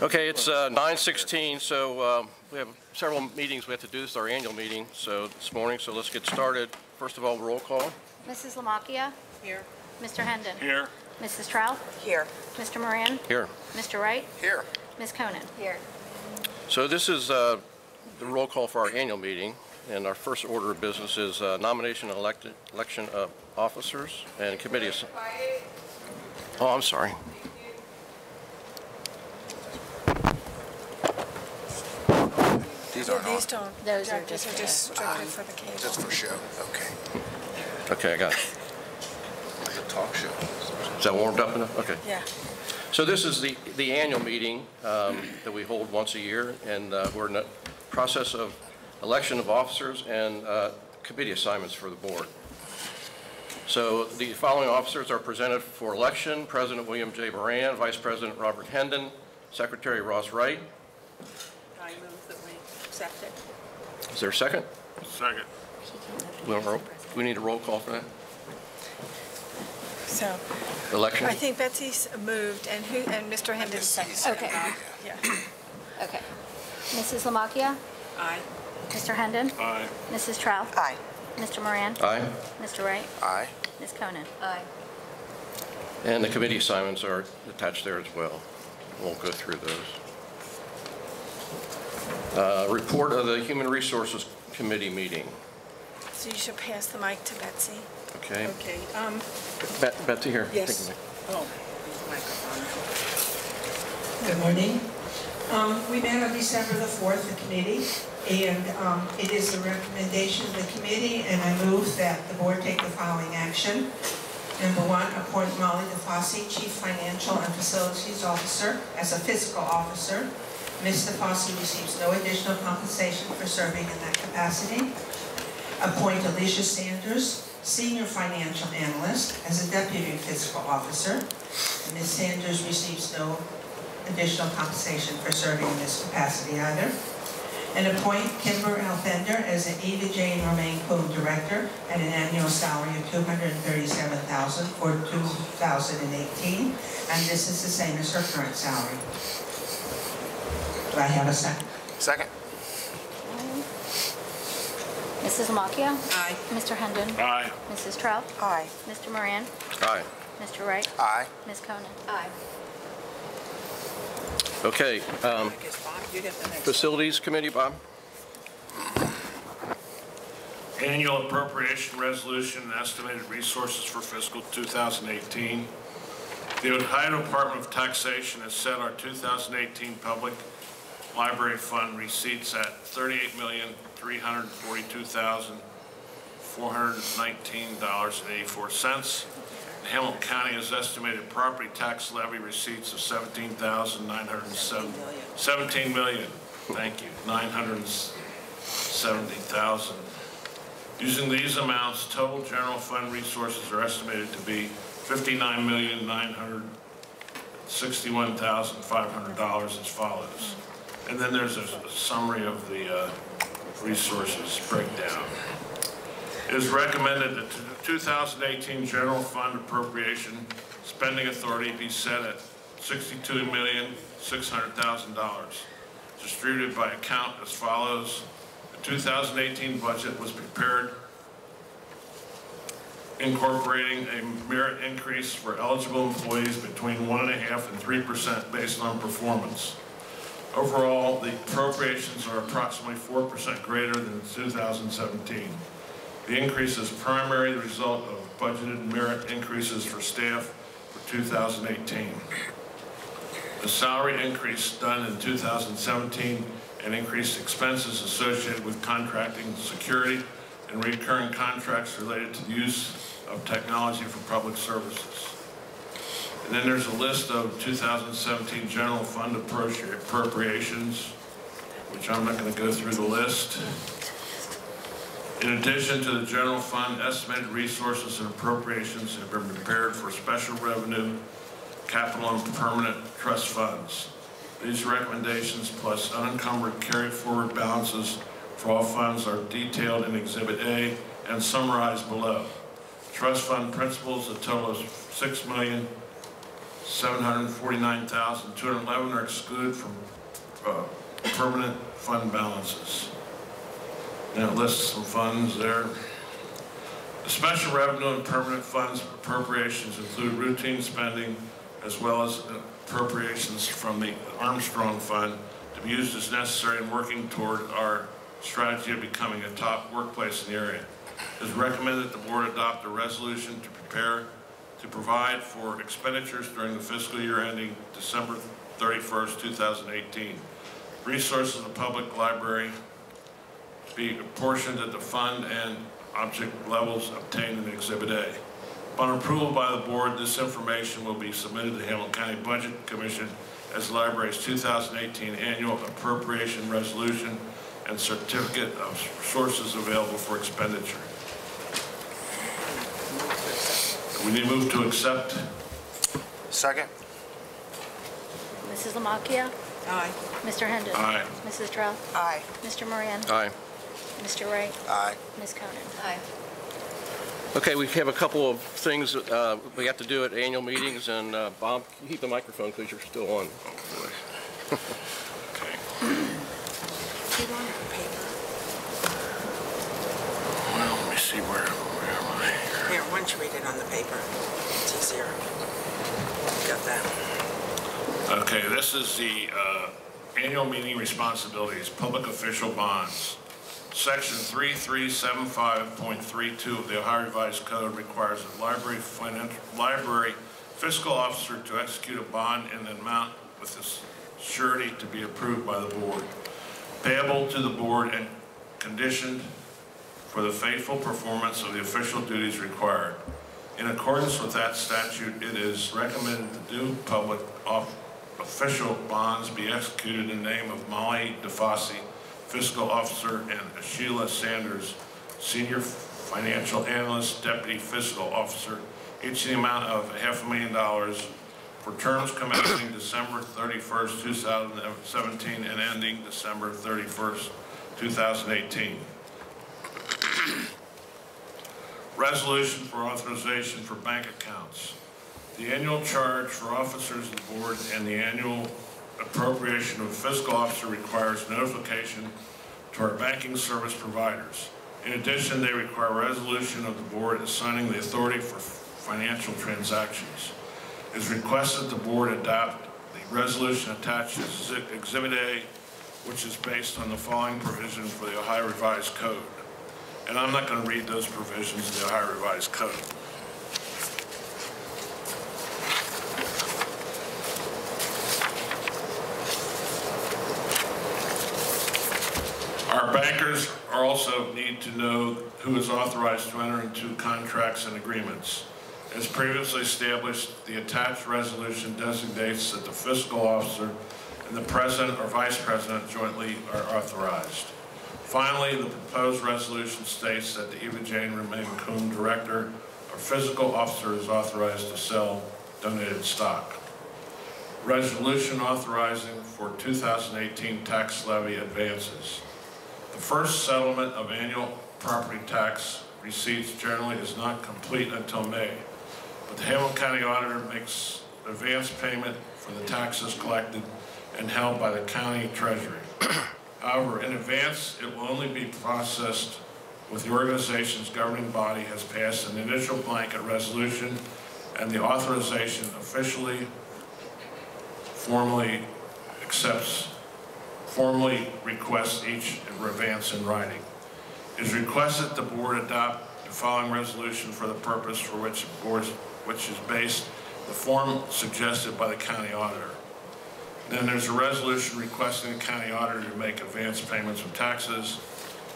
Okay, it's 9:16, so we have several meetings we have to do. This is our annual meeting this morning, so let's get started. First of all, roll call. Mrs. Lamacchia? Here. Mr. Hendon? Here. Mrs. Trout? Here. Mr. Moran? Here. Mr. Wright? Here. Ms. Conan? Here. So this is the roll call for our annual meeting, and our first order of business is nomination and election of officers and committees. Oh, I'm sorry. These aren't on. These don't. Those are These just are just strictly for the cable. Just for show. Okay. Okay, I got it. Like a talk show. Is that warmed up enough? Okay. Yeah. So this is the annual meeting that we hold once a year, and we're in the process of election of officers and committee assignments for the board. So the following officers are presented for election: President William J. Moran, Vice President Robert Hendon, Secretary Ross Wright. I move that we accept it. Is there a second? Second. We need a roll call for that. So Election? I think Betsy's moved and Mr. Hendon seconded. Okay. Yeah. Okay. Mrs. Lamacchia? Aye. Mr. Hendon? Aye. Mrs. Trout? Aye. Mr. Moran? Aye. Mr. Wright? Aye. Ms. Conan? Aye. And the committee assignments are attached there as well. We'll go through those. Report of the Human Resources Committee meeting. So you should pass the mic to Betsy. Okay. Okay. Betsy, here. Yes. Take Oh, microphone. Good morning. We met on December the 4th, the committee, and it is the recommendation of the committee, and I move that the board take the following action. Number 1, appoint Molly DeFosse, Chief Financial and Facilities Officer, as a fiscal officer. Ms. DeFosse receives no additional compensation for serving in that capacity. Appoint Alicia Sanders, Senior Financial Analyst, as a Deputy Fiscal Officer. And Ms. Sanders receives no additional compensation for serving in this capacity either. And appoint Kimber Alfender as an Eva Jane Romaine Coon Director at an annual salary of $237,000 for 2018. And this is the same as her current salary. Do I have a second? Second. Mrs. Lamacchia? Aye. Mr. Hendon? Aye. Mrs. Trout? Aye. Mr. Moran? Aye. Mr. Wright? Aye. Ms. Conan? Aye. Okay. I guess, Bob, you get the next Facilities Committee, Bob? Annual appropriation resolution and estimated resources for fiscal 2018. The Ohio Department of Taxation has set our 2018 public library fund receipts at $38,342,419.84. Hamilton County has estimated property tax levy receipts of $970,000. Using these amounts, total general fund resources are estimated to be $59,961,500 as follows. And then there's a summary of the resources breakdown. It is recommended that the 2018 general fund appropriation spending authority be set at $62,600,000, distributed by account as follows. The 2018 budget was prepared incorporating a merit increase for eligible employees between 1.5% and 3% based on performance. Overall, the appropriations are approximately 4% greater than 2017. The increase is primarily the result of budgeted merit increases for staff for 2018. The salary increase done in 2017 and increased expenses associated with contracting security and recurring contracts related to the use of technology for public services. And then there's a list of 2017 general fund appropriations, which I'm not going to go through the list. In addition to the general fund, estimated resources and appropriations have been prepared for special revenue, capital, and permanent trust funds. These recommendations plus unencumbered carried forward balances for all funds are detailed in Exhibit A and summarized below. Trust fund principals, a total of $749,211 are excluded from permanent fund balances. And it lists some funds there. The special revenue and permanent funds appropriations include routine spending as well as appropriations from the Armstrong Fund to be used as necessary in working toward our strategy of becoming a top workplace in the area. It is recommended that the board adopt a resolution to provide for expenditures during the fiscal year ending December 31st, 2018. Resources of the public library be apportioned at the fund and object levels obtained in Exhibit A. Upon approval by the board, this information will be submitted to the Hamilton County Budget Commission as the library's 2018 annual appropriation resolution and certificate of sources available for expenditure. We need to move to accept. Second? Mrs. Lamacchia? Aye. Mr. Hendon? Aye. Mrs. Trout? Aye. Mr. Moran? Aye. Mr. Wright? Aye. Ms. Conan? Aye. Okay, we have a couple of things we have to do at annual meetings, and Bob, can you keep the microphone because you're still on. Okay. Do you want a paper? Well, let me see where am I here? Here, why don't you read it on the paper? It's easier. Got that. Okay, this is the annual meeting responsibilities, public official bonds. Section 3375.32 of the Ohio Revised Code requires a library fiscal officer to execute a bond in an amount with a surety to be approved by the board, payable to the board and conditioned for the faithful performance of the official duties required. In accordance with that statute, it is recommended that due public official bonds be executed in the name of Molly DeFosse, Fiscal Officer, and Sheila Sanders, Senior Financial Analyst, Deputy Fiscal Officer, each in the amount of $500,000 for terms commencing December 31st, 2017 and ending December 31st, 2018. Resolution for authorization for bank accounts. The annual charge for officers of the board and the annual appropriation of a fiscal officer requires notification to our banking service providers. In addition, they require resolution of the board assigning the authority for financial transactions. It is requested the board adopt the resolution attached as Exhibit A, which is based on the following provision for the Ohio Revised Code. And I'm not going to read those provisions of the Ohio Revised Code. Our bankers also need to know who is authorized to enter into contracts and agreements. As previously established, the attached resolution designates that the fiscal officer and the president or vice president jointly are authorized. Finally, the proposed resolution states that the Eva Jane Remain-Coon director or fiscal officer is authorized to sell donated stock. Resolution authorizing for 2018 tax levy advances. The first settlement of annual property tax receipts generally is not complete until May, but the Hamilton County Auditor makes advance payment for the taxes collected and held by the county treasury. However, in advance, it will only be processed with the organization's governing body has passed an initial blanket resolution and the authorization officially formally requests each advance in writing. It is requested the board adopt the following resolution for the purpose for which is based the form suggested by the county auditor. Then there's a resolution requesting the county auditor to make advance payments of taxes,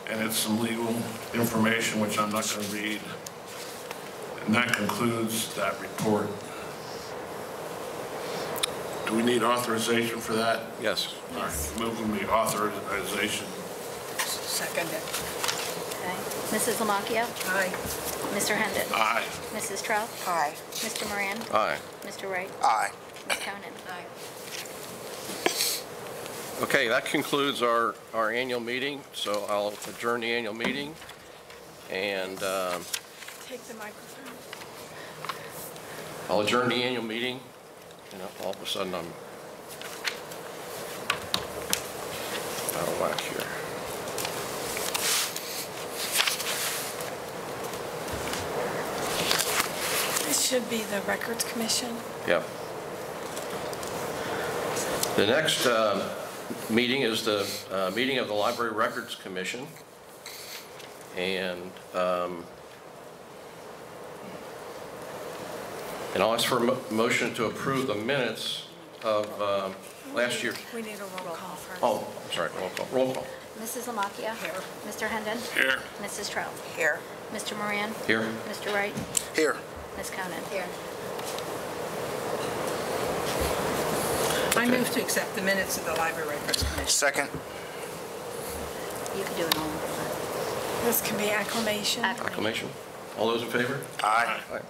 and it's some legal information which I'm not going to read. And that concludes that report. Do we need authorization for that? Yes. All right, moving the authorization. Second it. Okay. Mrs. Lamacchia? Aye. Mr. Hendon? Aye. Mrs. Trout? Aye. Mr. Moran? Aye. Mr. Wright? Aye. Ms. Conan? Aye. Okay, that concludes our annual meeting, so I'll adjourn the annual meeting. And Take the microphone. I'll adjourn the annual meeting, You know, all of a sudden I'm out of whack here. It should be the Records Commission. Yeah. The next meeting is the meeting of the Library Records Commission. And I'll ask for a motion to approve the minutes of last year. We need a roll call first. Oh, I'm sorry, roll call. Roll call. Mrs. Lamacchia. Here. Mr. Hendon. Here. Mrs. Trout. Here. Mr. Moran. Here. Mr. Wright. Here. Ms. Conan. Here. I move to accept the minutes of the Library Records Commission. Second. You can do it all. This can be acclamation. Acclamation. All those in favor? Aye. Aye.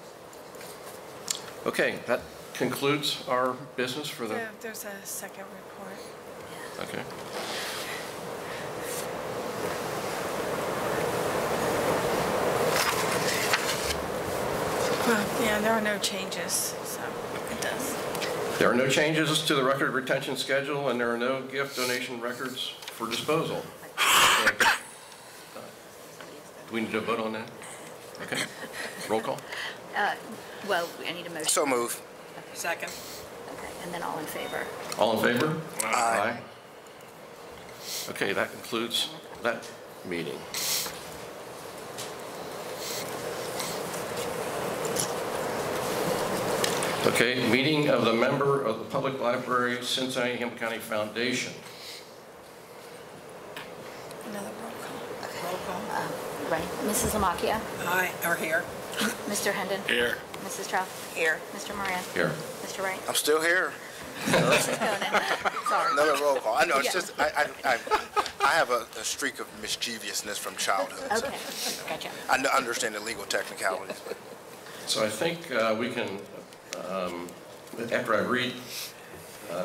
Okay, that concludes our business for the, There's a second report. okay. Well, yeah, there are no changes, so it does. There are no changes to the record retention schedule, and there are no gift donation records for disposal. Do we need to vote on that? Okay. Roll call. Well, I need a motion. So move. Second. Okay, and then all in favor. All in favor? Aye. Okay, that concludes that meeting. Okay, meeting of the member of the Public Library Cincinnati-Hamilton County Foundation. Another roll call. Roll call. Right. Mrs. Lamacchia. Aye, or here. Mr. Hendon. Here. Mrs. Trout. Here. Mr. Moran. Here. Mr. Wright. I'm still here. Mrs. Conan. Sorry. Another roll call. I know, it's Yeah. just, I have a streak of mischievousness from childhood. so Okay, gotcha. I understand the legal technicalities. but So I think we can, after I read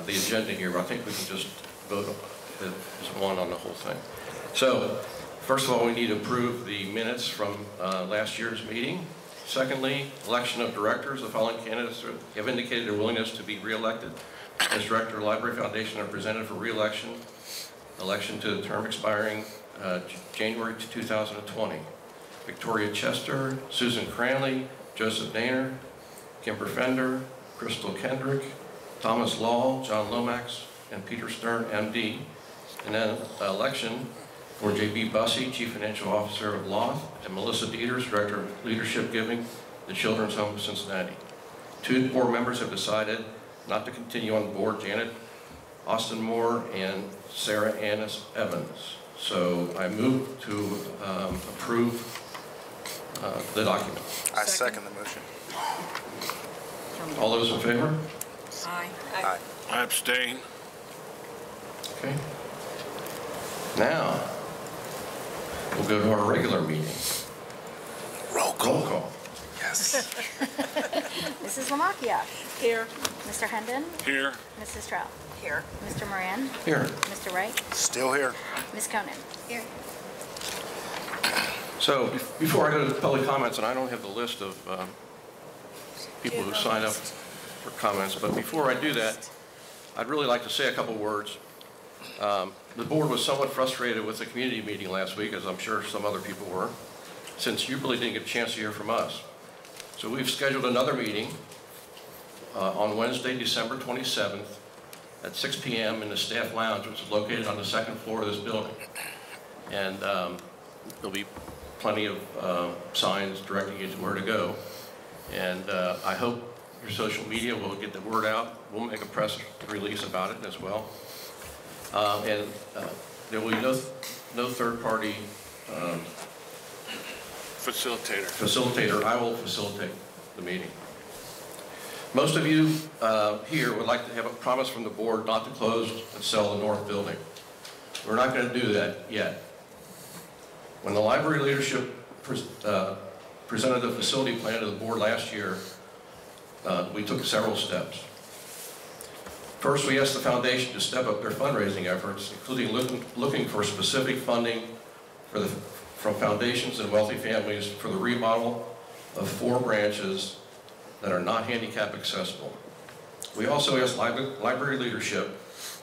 the agenda here, I think we can just vote as one on the whole thing. So, first of all, we need to approve the minutes from last year's meeting. Secondly, election of directors. The following candidates have indicated their willingness to be reelected as director of the Library Foundation are presented for reelection. Election to the term expiring January 2020. Victoria Chester, Susan Cranley, Joseph Nainer, Kimber Fender, Crystal Kendrick, Thomas Law, John Lomax, and Peter Stern, MD. And then election for J.B. Bussey, Chief Financial Officer of Loth, and Melissa Dieters, Director of Leadership Giving, the Children's Home of Cincinnati. 2 board members have decided not to continue on the board, Janet Austin Moore and Sarah Annis Evans. So I move to approve the document. I second the motion. All those in favor? Aye. Aye. I abstain. Okay. Now, we'll go to our regular meeting. Roll call. Roll call. Yes. Mrs. Lamacchia. Here. Mr. Hendon. Here. Mrs. Trout. Here. Mr. Moran. Here. Mr. Wright. Still here. Ms. Conan. Here. So before I go to the public comments, and I don't have the list of people who signed up for comments, but before I do that, I'd really like to say a couple words. The board was somewhat frustrated with the community meeting last week, as I'm sure some other people were, since you really didn't get a chance to hear from us. So we've scheduled another meeting on Wednesday, December 27th at 6 p.m. in the staff lounge, which is located on the 2nd floor of this building. And there'll be plenty of signs directing you to where to go. And I hope your social media will get the word out. We'll make a press release about it as well. And there will be no third-party facilitator. I will facilitate the meeting. Most of you here would like to have a promise from the board not to close and sell the north building. We're not going to do that yet. When the library leadership presented the facility plan to the board last year, we took several steps. First, we asked the foundation to step up their fundraising efforts, including looking for specific funding from foundations and wealthy families for the remodel of 4 branches that are not handicap accessible. We also asked library leadership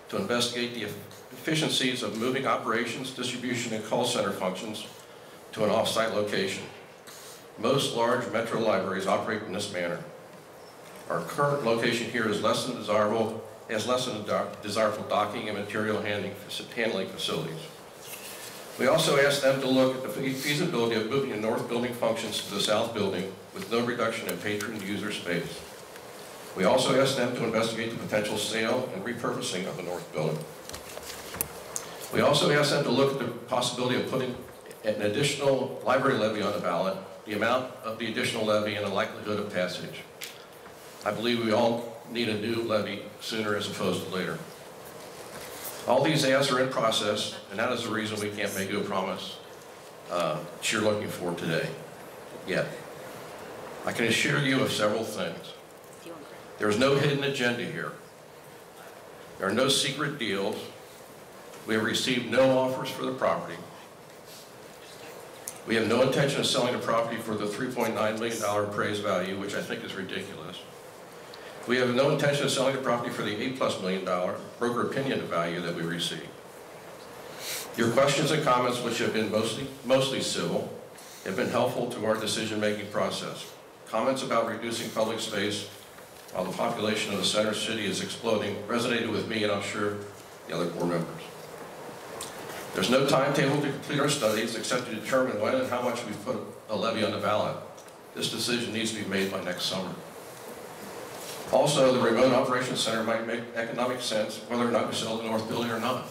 to investigate the efficiencies of moving operations, distribution, and call center functions to an off-site location. Most large metro libraries operate in this manner. Our current location here is less than desirable, has less than desirable docking and material handling facilities. We also asked them to look at the feasibility of moving the north building functions to the south building with no reduction in patron user space. We also asked them to investigate the potential sale and repurposing of the north building. We also asked them to look at the possibility of putting an additional library levy on the ballot, the amount of the additional levy, and the likelihood of passage. I believe we all need a new levy sooner as opposed to later. All these asks are in process, and that is the reason we can't make you a promise that you're looking for today, yet. I can assure you of several things. There is no hidden agenda here. There are no secret deals. We have received no offers for the property. We have no intention of selling the property for the $3.9 million appraised value, which I think is ridiculous. We have no intention of selling the property for the $8+ million broker opinion value that we received. Your questions and comments, which have been mostly civil, have been helpful to our decision-making process. Comments about reducing public space while the population of the center city is exploding resonated with me, and I'm sure the other board members. There's no timetable to complete our studies except to determine when and how much we put a levy on the ballot. This decision needs to be made by next summer. Also, the remote operations center might make economic sense whether or not we sell the north building or not.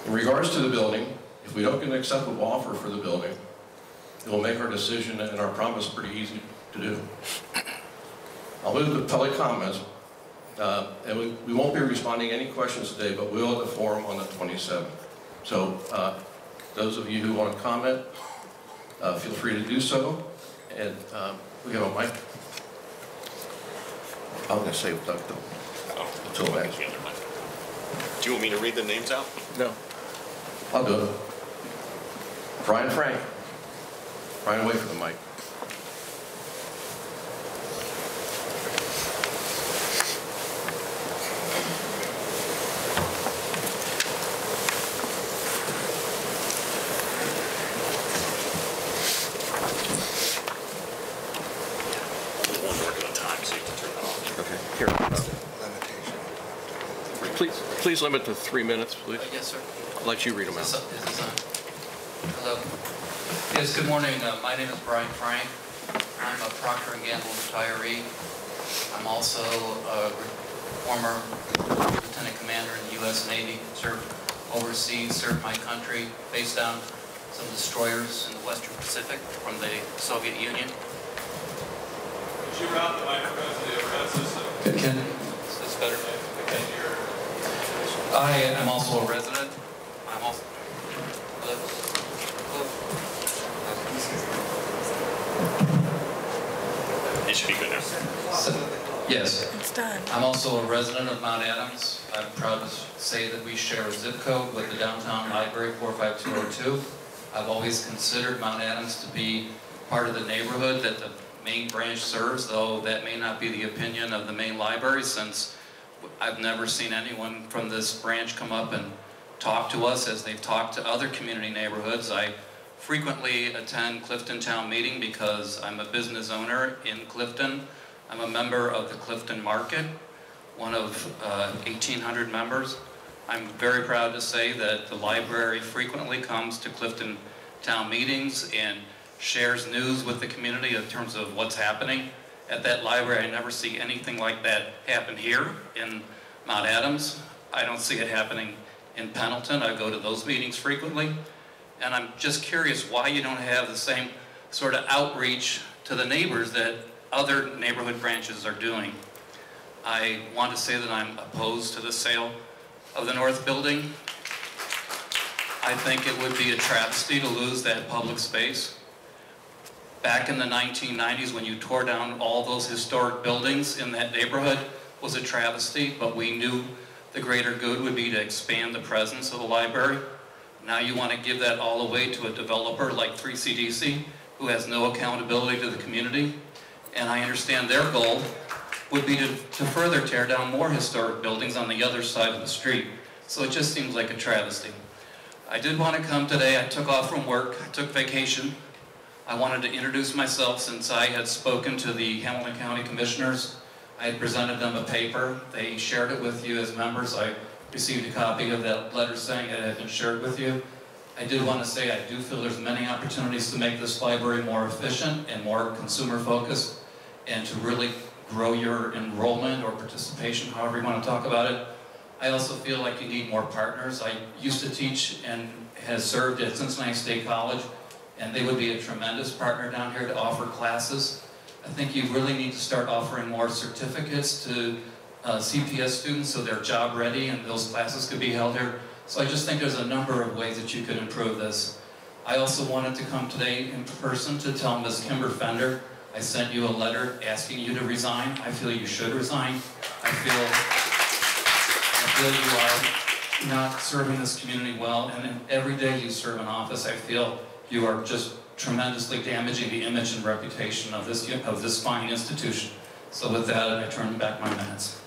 In regards to the building, if we don't get an acceptable offer for the building, it will make our decision and our promise pretty easy to do. I'll move to public comments, and we won't be responding to any questions today, but we'll have the forum on the 27th. So those of you who want to comment, feel free to do so. And we have a mic. I'm going to say Doug, until next. Do you want me to read the names out? No. I'll do it. Brian Frank. Brian, away from the mic. Please limit to 3 minutes, please. Yes, sir. I'll let you read them out. Is this on? Hello. Yes, good morning. My name is Brian Frank. I'm a Procter & Gamble retiree. I'm also a former lieutenant commander in the U.S. Navy, served overseas, served my country, faced down some destroyers in the Western Pacific from the Soviet Union. Could you route the microphone to the overhead system? Is this better? I am also a resident. I'm also. It should be good now. Yes. It's done. I'm also a resident of Mount Adams. I'm proud to say that we share a zip code with the downtown library, 45202. I've always considered Mount Adams to be part of the neighborhood that the main branch serves, though that may not be the opinion of the main library, since I've never seen anyone from this branch come up and talk to us as they've talked to other community neighborhoods. I frequently attend Clifton Town Meeting because I'm a business owner in Clifton. I'm a member of the Clifton Market, one of 1,800 members. I'm very proud to say that the library frequently comes to Clifton Town Meetings and shares news with the community in terms of what's happening at that library. I never see anything like that happen here in Mount Adams. I don't see it happening in Pendleton. I go to those meetings frequently. And I'm just curious why you don't have the same sort of outreach to the neighbors that other neighborhood branches are doing. I want to say that I'm opposed to the sale of the North Building. I think it would be a travesty to lose that public space. Back in the 1990s, when you tore down all those historic buildings in that neighborhood, was a travesty, but we knew the greater good would be to expand the presence of the library. Now you want to give that all away to a developer like 3CDC, who has no accountability to the community. And I understand their goal would be to further tear down more historic buildings on the other side of the street. So it just seems like a travesty. I did want to come today. I took off from work. I took vacation. I wanted to introduce myself since I had spoken to the Hamilton County Commissioners. I had presented them a paper. They shared it with you as members. I received a copy of that letter saying it had been shared with you. I did want to say I do feel there's many opportunities to make this library more efficient and more consumer focused and to really grow your enrollment or participation, however you want to talk about it. I also feel like you need more partners. I used to teach and has served at Cincinnati State College, and they would be a tremendous partner down here to offer classes. I think you really need to start offering more certificates to CPS students so they're job ready and those classes could be held here. So I just think there's a number of ways that you could improve this. I also wanted to come today in person to tell Ms. Kimber Fender, I sent you a letter asking you to resign. I feel you should resign. I feel you are not serving this community well, and in every day you serve in office, I feel you are just tremendously damaging the image and reputation of this fine institution. So with that, I turn back my minutes.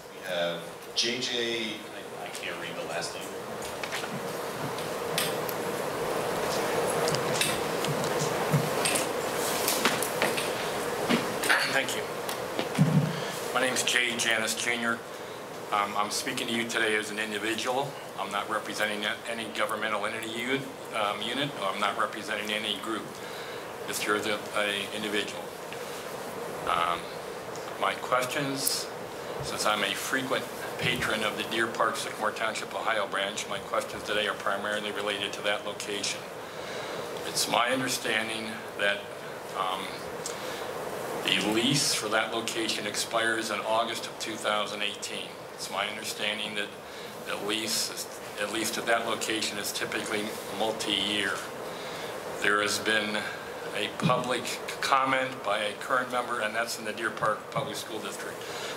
We have JJ, I can't read the last name. Thank you. My name is Jay Janis Jr. I'm speaking to you today as an individual. I'm not representing any governmental entity unit. I'm not representing any group. Just here as an individual. My questions, since I'm a frequent patron of the Deer Park, Sycamore Township, Ohio branch, my questions today are primarily related to that location. It's my understanding that the lease for that location expires in August of 2018. It's my understanding that the lease, at least at that location, is typically multi-year. There has been a public comment by a current member, and that's in the Deer Park Public School District.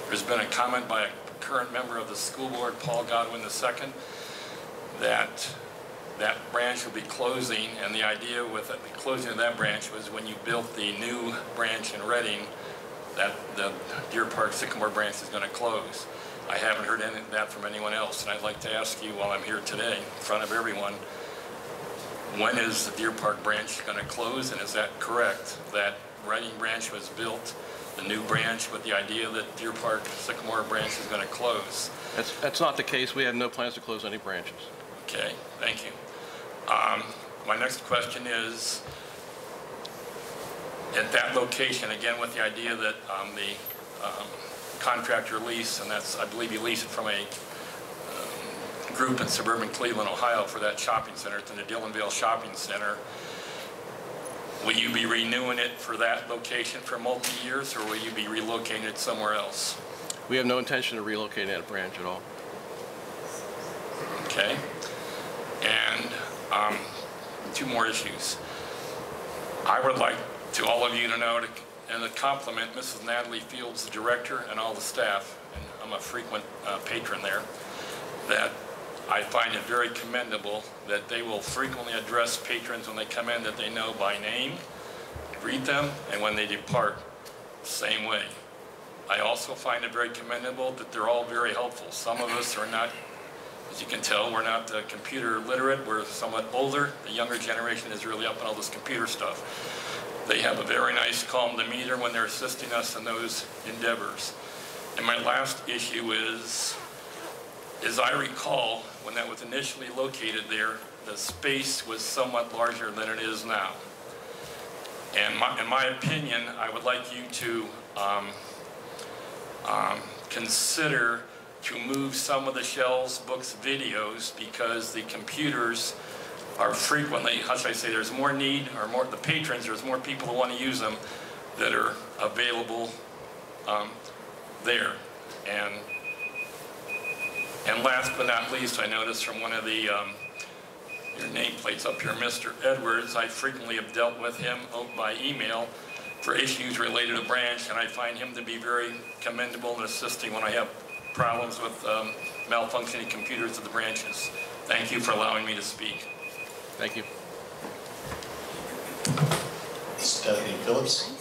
There's been a comment by a current member of the school board, Paul Godwin II, that that branch will be closing, and the idea with the closing of that branch was when you built the new branch in Reading, that the Deer Park Sycamore branch is going to close. I haven't heard any of that from anyone else, and I'd like to ask you while I'm here today in front of everyone, when is the Deer Park branch going to close, and is that correct, that Reading branch was built, the new branch, with the idea that Deer Park Sycamore branch is going to close? That's not the case. We have no plans to close any branches. Okay, thank you. My next question is, at that location, again with the idea that the contractor lease, and that's, I believe you lease it from a group in suburban Cleveland, Ohio for that shopping center. It's in the Dillonville Shopping Center. Will you be renewing it for that location for multi-years, or will you be relocating it somewhere else? We have no intention of relocating that branch at all. Okay. And two more issues. I would like to all of you to know and to compliment Mrs. Natalie Fields, the director, and all the staff, and I'm a frequent patron there, that I find it very commendable that they will frequently address patrons when they come in that they know by name, greet them, and when they depart, same way. I also find it very commendable that they're all very helpful. Some of us are not, as you can tell, we're not computer literate. We're somewhat older. The younger generation is really up on all this computer stuff. They have a very nice, calm demeanor when they're assisting us in those endeavors. And my last issue is, as I recall, when that was initially located there, the space was somewhat larger than it is now. And in my opinion, I would like you to consider to move some of the shelves, books, videos, because the computers are frequently, how should I say, there's more need, or more, the patrons, there's more people who want to use them that are available there. And last but not least, I noticed from one of the your nameplates up here, Mr. Edwards, I frequently have dealt with him by email for issues related to branch, and I find him to be very commendable and assisting when I have problems with malfunctioning computers at the branches. Thank you for allowing me to speak. Thank you. Stephanie Phillips.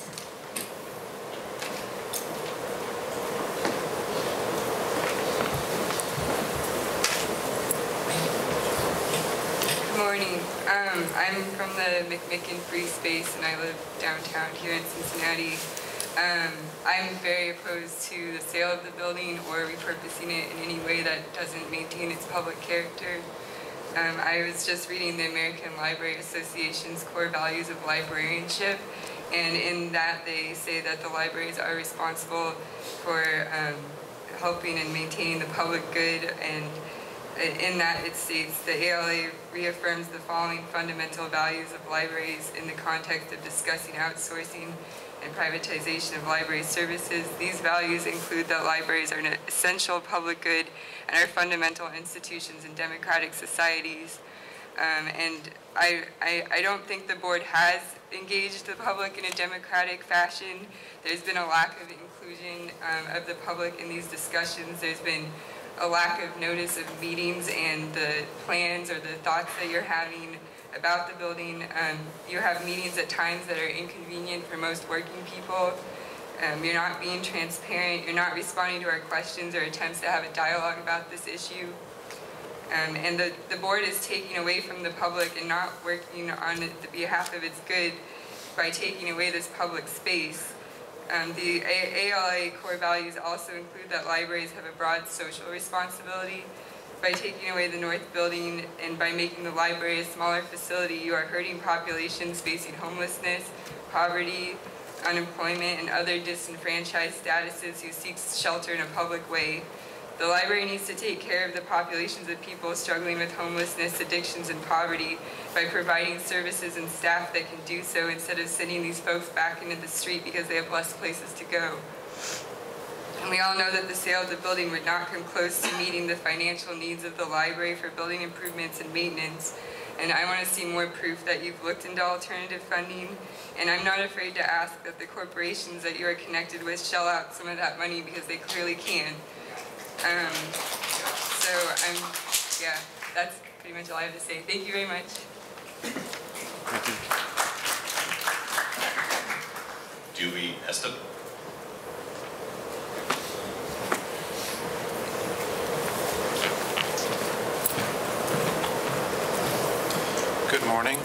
Good morning. I'm from the McMicken Free Space and I live downtown here in Cincinnati. I'm very opposed to the sale of the building or repurposing it in any way that doesn't maintain its public character. I was just reading the American Library Association's core values of librarianship, and in that they say that the libraries are responsible for helping and maintaining the public good, and in that it states the ALA reaffirms the following fundamental values of libraries in the context of discussing outsourcing and privatization of library services. These values include that libraries are an essential public good and are fundamental institutions in democratic societies. And I don't think the board has engaged the public in a democratic fashion. There's been a lack of inclusion of the public in these discussions. There's been a lack of notice of meetings and the plans or the thoughts that you're having about the building. You have meetings at times that are inconvenient for most working people. You're not being transparent. You're not responding to our questions or attempts to have a dialogue about this issue. And the board is taking away from the public and not working on the behalf of its good by taking away this public space. The ALA core values also include that libraries have a broad social responsibility. By taking away the north building and by making the library a smaller facility, you are hurting populations facing homelessness, poverty, unemployment, and other disenfranchised statuses who seek shelter in a public way. The library needs to take care of the populations of people struggling with homelessness, addictions, and poverty by providing services and staff that can do so instead of sending these folks back into the street because they have less places to go. And we all know that the sale of the building would not come close to meeting the financial needs of the library for building improvements and maintenance. And I want to see more proof that you've looked into alternative funding. And I'm not afraid to ask that the corporations that you are connected with shell out some of that money because they clearly can. Yeah, that's pretty much all I have to say. Thank you very much. Thank you. Dewey Estep. Good morning.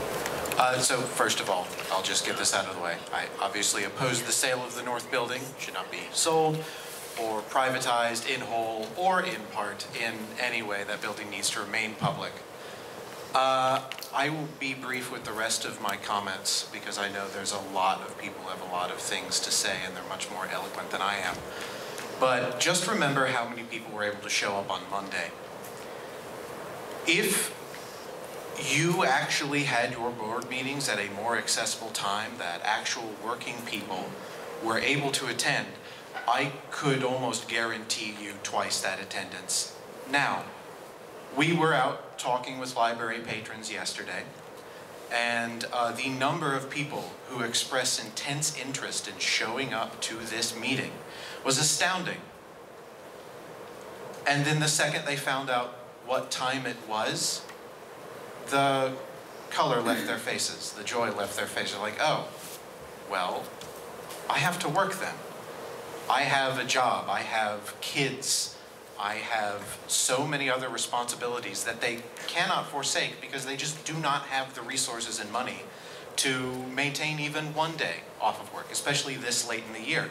So first of all, I'll just get this out of the way. I obviously oppose the sale of the North Building. It should not be sold or privatized in whole or in part in any way. That building needs to remain public. I will be brief with the rest of my comments because I know there's a lot of people who have a lot of things to say and they're much more eloquent than I am. But just remember how many people were able to show up on Monday. If you actually had your board meetings at a more accessible time that actual working people were able to attend, I could almost guarantee you twice that attendance. Now, we were out talking with library patrons yesterday, and the number of people who expressed intense interest in showing up to this meeting was astounding. And then the second they found out what time it was, the color left their faces, the joy left their faces. Like, oh, well, I have to work then. I have a job, I have kids, I have so many other responsibilities that they cannot forsake because they just do not have the resources and money to maintain even one day off of work, especially this late in the year.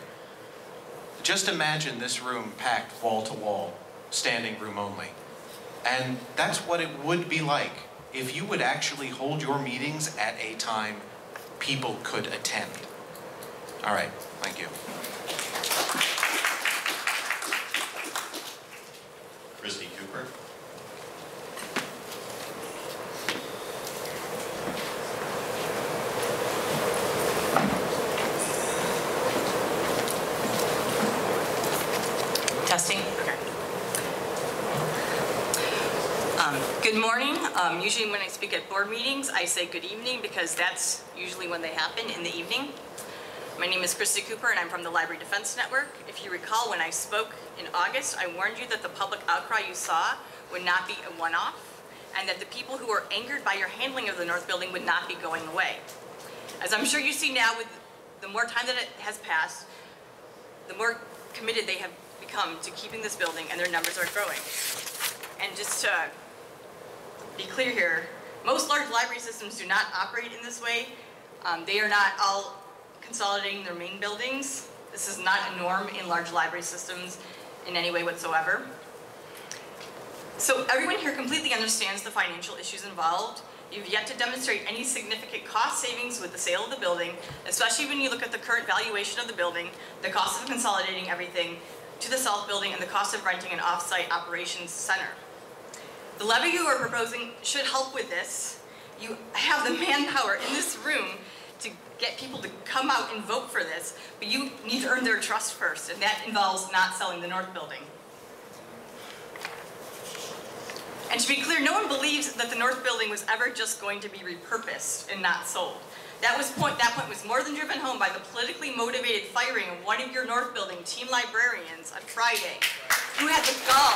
Just imagine this room packed wall to wall, standing room only. And that's what it would be like if you would actually hold your meetings at a time people could attend. All right, thank you. Christy Cooper. Testing? Okay. Good morning. Usually when I speak at board meetings, I say good evening because that's usually when they happen, in the evening. My name is Christy Cooper and I'm from the Library Defense Network. If you recall, when I spoke in August, I warned you that the public outcry you saw would not be a one-off and that the people who were angered by your handling of the North Building would not be going away. As I'm sure you see now with the more time that it has passed, the more committed they have become to keeping this building, and their numbers are growing. And just to be clear here, most large library systems do not operate in this way. They are not all consolidating their main buildings. This is not a norm in large library systems in any way whatsoever. So everyone here completely understands the financial issues involved. You've yet to demonstrate any significant cost savings with the sale of the building, especially when you look at the current valuation of the building, the cost of consolidating everything to the south building, and the cost of renting an off-site operations center. The levy you are proposing should help with this. You have the manpower in this room to get people to come out and vote for this, but you need to earn their trust first, and that involves not selling the north building. And to be clear, no one believes that the north building was ever just going to be repurposed and not sold. That point was more than driven home by the politically motivated firing of one of your north building team librarians on Friday, who had the gall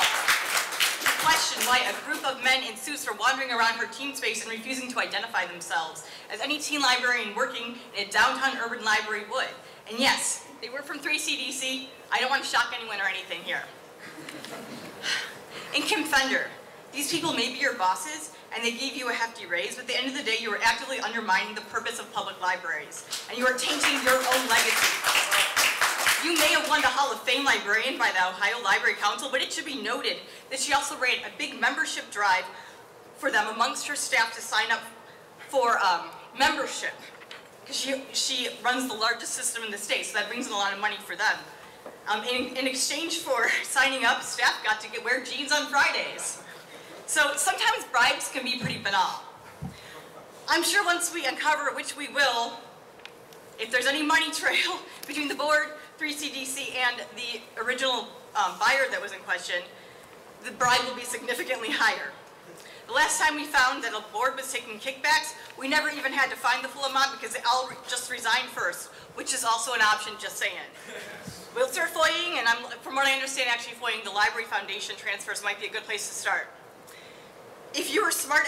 to question why a group of men in suits were wandering around her team space and refusing to identify themselves, as any teen librarian working in a downtown urban library would. And yes, they were from 3CDC. I don't want to shock anyone or anything here. And Kim Fender, these people may be your bosses, and they gave you a hefty raise, but at the end of the day, you are actively undermining the purpose of public libraries, and you are tainting your own legacy. You may have won the Hall of Fame librarian by the Ohio Library Council, but it should be noted that she also ran a big membership drive for them amongst her staff to sign up for membership, because she runs the largest system in the state, so that brings in a lot of money for them. In exchange for signing up, staff got to wear jeans on Fridays. So sometimes bribes can be pretty banal. I'm sure once we uncover, which we will, if there's any money trail between the board, 3CDC, and the original buyer that was in question, the bribe will be significantly higher. The last time we found that a board was taking kickbacks, we never even had to find the full amount because they all just resigned first, which is also an option, just saying. We'll start FOIAing, and from what I understand, actually FOIAing the library foundation transfers might be a good place to start. If you were smart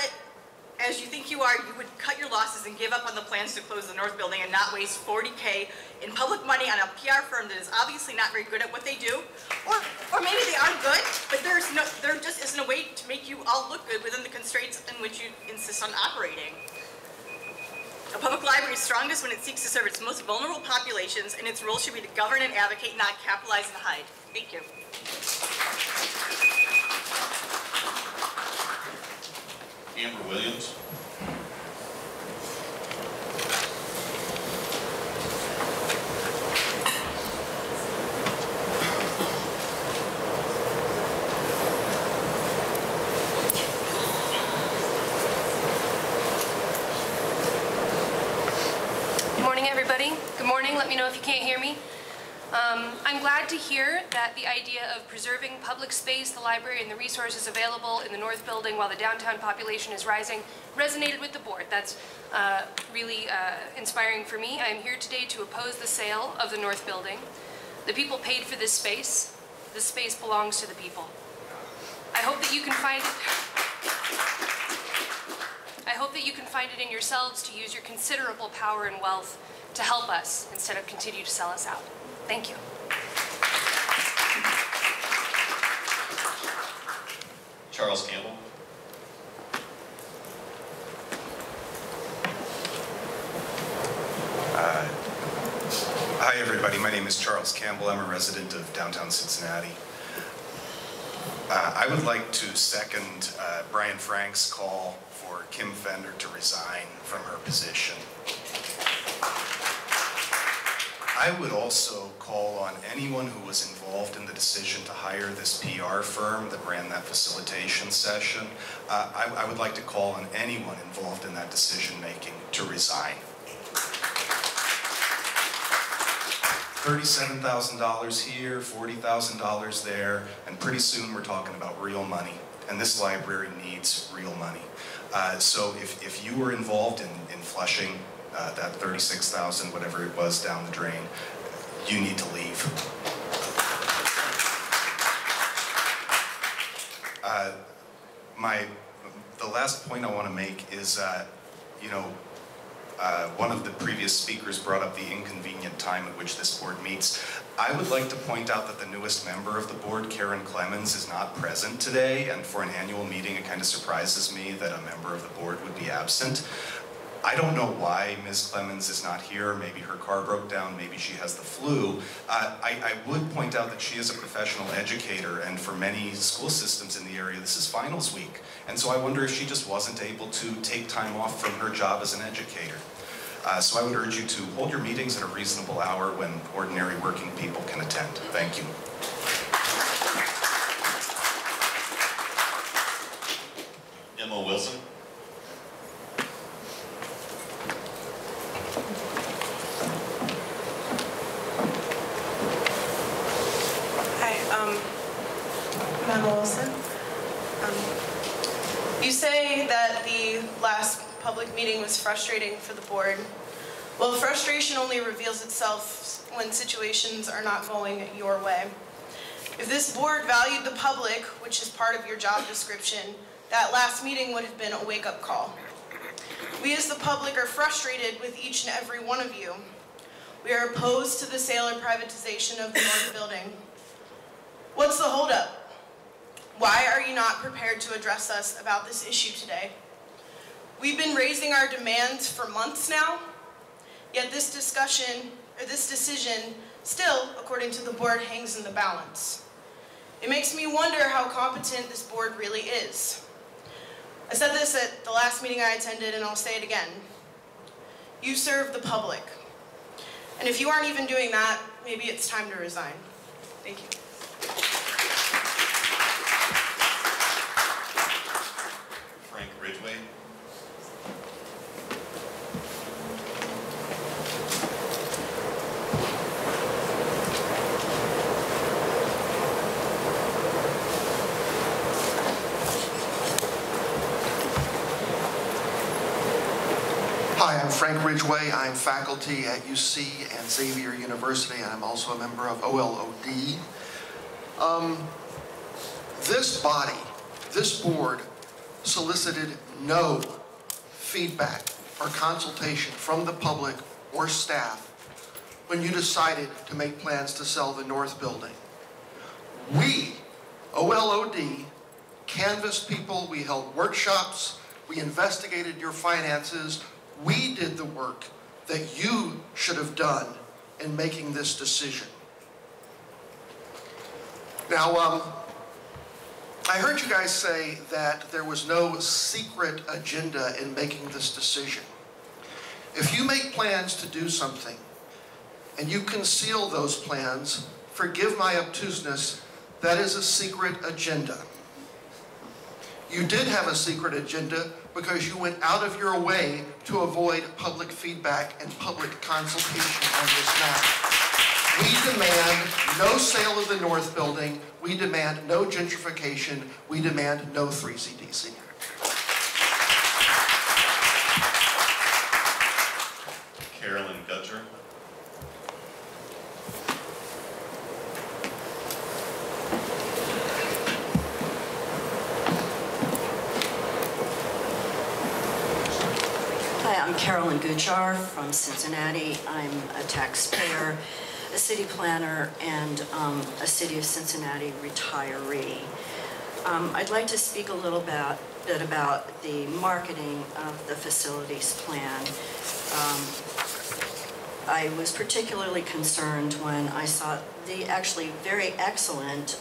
as you think you are, you would cut your losses and give up on the plans to close the north building and not waste $40K in public money on a PR firm that is obviously not very good at what they do. Or maybe they are good, but there just isn't a way to make you all look good within the constraints in which you insist on operating. A public library is strongest when it seeks to serve its most vulnerable populations, and its role should be to govern and advocate, not capitalize and hide. Thank you. Amber Williams. Good morning, everybody. Good morning. Let me know if you can't hear me. I'm glad to hear that the idea of preserving public space, the library, and the resources available in the north building while the downtown population is rising resonated with the board. That's really inspiring for me. I am here today to oppose the sale of the north building. The people paid for this space. This space belongs to the people. I hope that you can find it. I hope that you can find it in yourselves to use your considerable power and wealth to help us instead of continue to sell us out. Thank you. Charles Campbell. Hi, everybody. My name is Charles Campbell. I'm a resident of downtown Cincinnati. I would like to second Brian Frank's call for Kim Fender to resign from her position. I would also call on anyone who was involved in the decision to hire this PR firm that ran that facilitation session. I would like to call on anyone involved in that decision-making to resign. $37,000 here, $40,000 there, and pretty soon we're talking about real money. And this library needs real money. So if you were involved in flushing that $36,000, whatever it was, down the drain, you need to leave. The last point I want to make is, you know, one of the previous speakers brought up the inconvenient time at which this board meets. I would like to point out that the newest member of the board, Karen Clemens, is not present today, and for an annual meeting it kind of surprises me that a member of the board would be absent. I don't know why Ms. Clemens is not here. Maybe her car broke down, maybe she has the flu. I would point out that she is a professional educator, and for many school systems in the area, this is finals week. And so I wonder if she just wasn't able to take time off from her job as an educator. So I would urge you to hold your meetings at a reasonable hour when ordinary working people can attend. Thank you. Emma Wilson. I'm Emma Wilson. You say that the last public meeting was frustrating for the board. Well, frustration only reveals itself when situations are not going your way. If this board valued the public, which is part of your job description, that last meeting would have been a wake-up call. We as the public are frustrated with each and every one of you. We are opposed to the sale or privatization of the North Building. What's the holdup? Why are you not prepared to address us about this issue today? We've been raising our demands for months now, yet this decision still, according to the board, hangs in the balance. It makes me wonder how competent this board really is. I said this at the last meeting I attended, and I'll say it again. You serve the public. And if you aren't even doing that, maybe it's time to resign. Thank you. Frank Ridgway. Hi, I'm Frank Ridgway. I'm faculty at UC and Xavier University. I'm also a member of OLOD. This body, this board, solicited no feedback or consultation from the public or staff when you decided to make plans to sell the North Building. We, OLOD, canvassed people, we held workshops, we investigated your finances. We did the work that you should have done in making this decision. Now, I heard you guys say that there was no secret agenda in making this decision. If you make plans to do something and you conceal those plans, forgive my obtuseness, that is a secret agenda. You did have a secret agenda because you went out of your way to avoid public feedback and public consultation on this matter. We demand no sale of the North Building. We demand no gentrification. We demand no 3CDC. Carolyn Gutcher. Hi, I'm Carolyn Gujar from Cincinnati. I'm a taxpayer, a city planner, and a City of Cincinnati retiree. I'd like to speak a little bit about the marketing of the facilities plan. I was particularly concerned when I saw the actually very excellent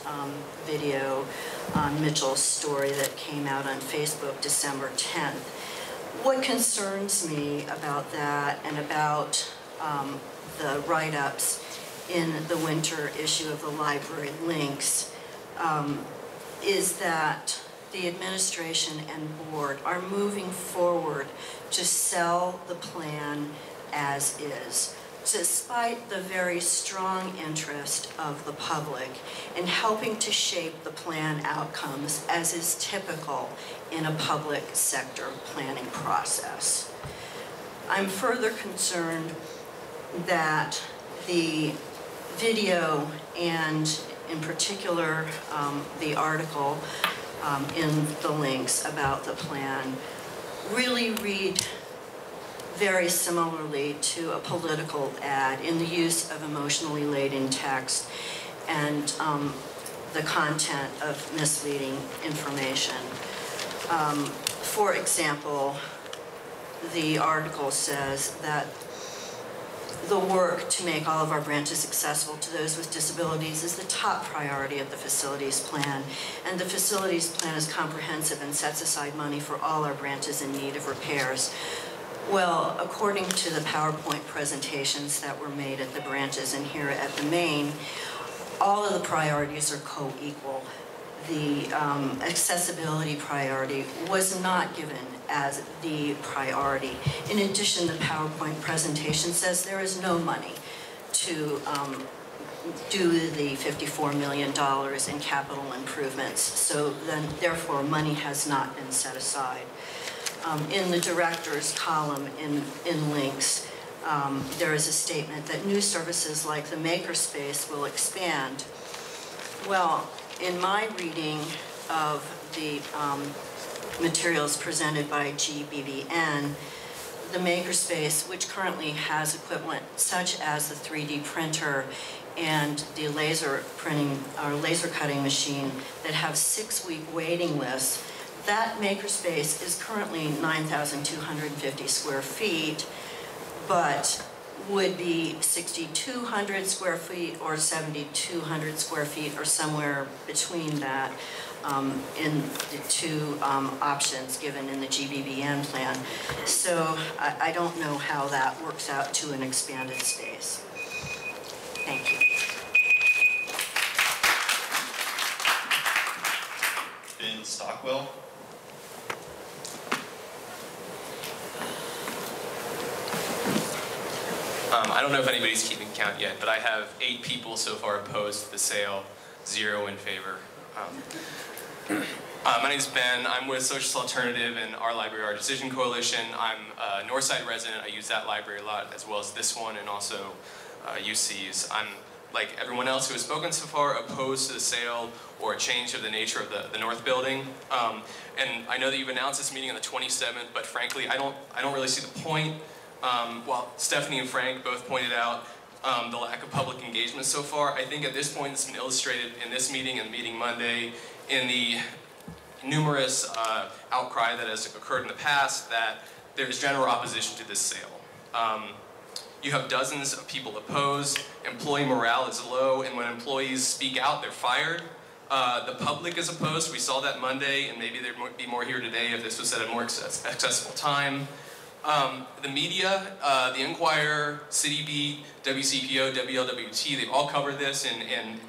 video on Mitchell's story that came out on Facebook December 10th. What concerns me about that and about the write-ups in the winter issue of the library links is that the administration and board are moving forward to sell the plan as is, despite the very strong interest of the public in helping to shape the plan outcomes as is typical in a public sector planning process. I'm further concerned that the video and in particular the article in the links about the plan really read very similarly to a political ad in the use of emotionally laden text and the content of misleading information. For example, the article says that the work to make all of our branches accessible to those with disabilities is the top priority of the facilities plan, and the facilities plan is comprehensive and sets aside money for all our branches in need of repairs. Well, according to the PowerPoint presentations that were made at the branches and here at the main, all of the priorities are co-equal. The accessibility priority was not given as the priority. In addition, the PowerPoint presentation says there is no money to do the $54 million in capital improvements. So then, therefore, money has not been set aside. In the director's column in links, there is a statement that new services like the makerspace will expand. Well, in my reading of the materials presented by GBBN, the makerspace, which currently has equipment such as the 3D printer and the laser printing or laser cutting machine that have 6-week waiting lists, that makerspace is currently 9,250 square feet, but would be 6,200 square feet or 7,200 square feet or somewhere between that in the two options given in the GBBN plan. So I don't know how that works out to an expanded space. Thank you. Ben Stockwell. I don't know if anybody's keeping count yet, but I have 8 people so far opposed to the sale, 0 in favor. My name's Ben. I'm with Socialist Alternative and Our Library, Our Decision Coalition. I'm a Northside resident. I use that library a lot, as well as this one, and also UC's. I'm, like everyone else who has spoken so far, opposed to the sale or a change of the nature of the North Building. And I know that you've announced this meeting on the 27th, but frankly, I don't really see the point. Well, Stephanie and Frank both pointed out the lack of public engagement so far. I think at this point it's been illustrated in this meeting and the meeting Monday in the numerous outcry that has occurred in the past that there is general opposition to this sale. You have dozens of people opposed, employee morale is low, and when employees speak out, they're fired. The public is opposed. We saw that Monday, and maybe there might be more here today if this was at a more accessible time. The media, the Enquirer, City Beat, WCPO, WLWT, they've all covered this and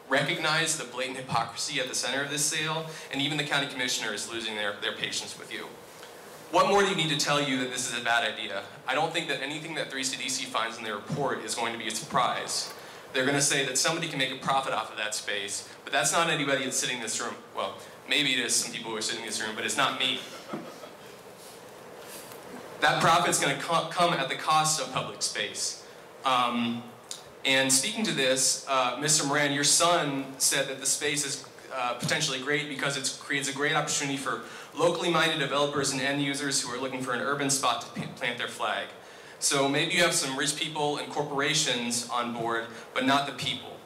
recognized the blatant hypocrisy at the center of this sale, and even the county commissioner is losing their patience with you. What more do you need to tell you that this is a bad idea? I don't think that anything that 3CDC finds in their report is going to be a surprise. They're going to say that somebody can make a profit off of that space, but that's not anybody that's sitting in this room. Well, maybe it is some people who are sitting in this room, but it's not me. That profit's going to come at the cost of public space. And speaking to this, Mr. Moran, your son said that the space is potentially great because it creates a great opportunity for locally minded developers and end users who are looking for an urban spot to plant their flag. So maybe you have some rich people and corporations on board, but not the people.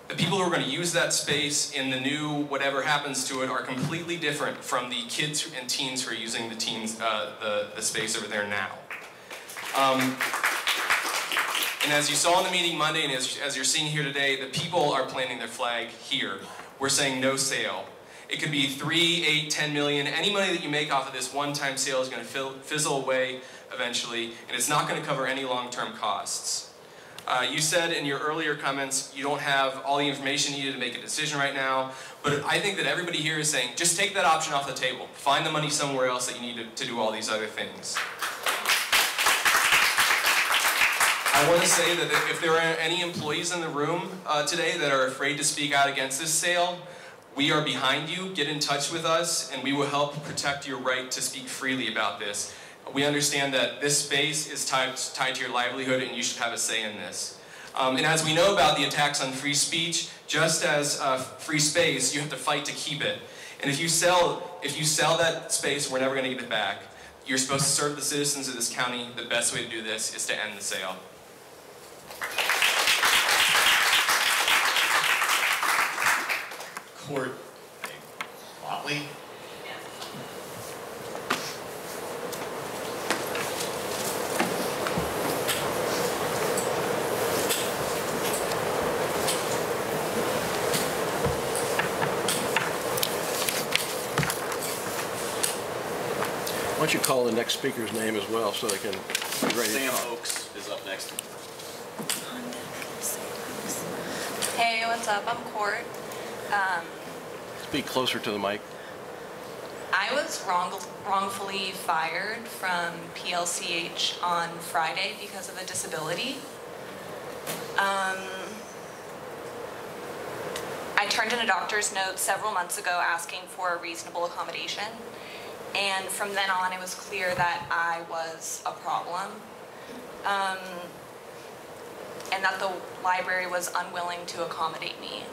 The people who are going to use that space in the new whatever happens to it are completely different from the kids and teens who are using the space over there now. And as you saw in the meeting Monday, and as you're seeing here today, the people are planting their flag here. We're saying no sale. It could be 3, 8, 10 million. Any money that you make off of this one-time sale is going to fizzle away eventually, and it's not going to cover any long-term costs. You said in your earlier comments you don't have all the information needed to make a decision right now, but I think that everybody here is saying just take that option off the table. Find the money somewhere else that you need to do all these other things. I want to say that if there are any employees in the room today that are afraid to speak out against this sale, we are behind you. Get in touch with us, and we will help protect your right to speak freely about this. We understand that this space is tied to your livelihood, and you should have a say in this. And as we know about the attacks on free speech, just as free space, you have to fight to keep it. And if you sell that space, we're never going to get it back. You're supposed to serve the citizens of this county. The best way to do this is to end the sale. Court, Motley? Why don't you call the next speaker's name as well so they can be ready to Sam talk. Oaks is up next. Hey, what's up? I'm Court. Speak closer to the mic. I was wrongfully fired from PLCH on Friday because of a disability. I turned in a doctor's note several months ago asking for a reasonable accommodation. And from then on, it was clear that I was a problem. And that the library was unwilling to accommodate me.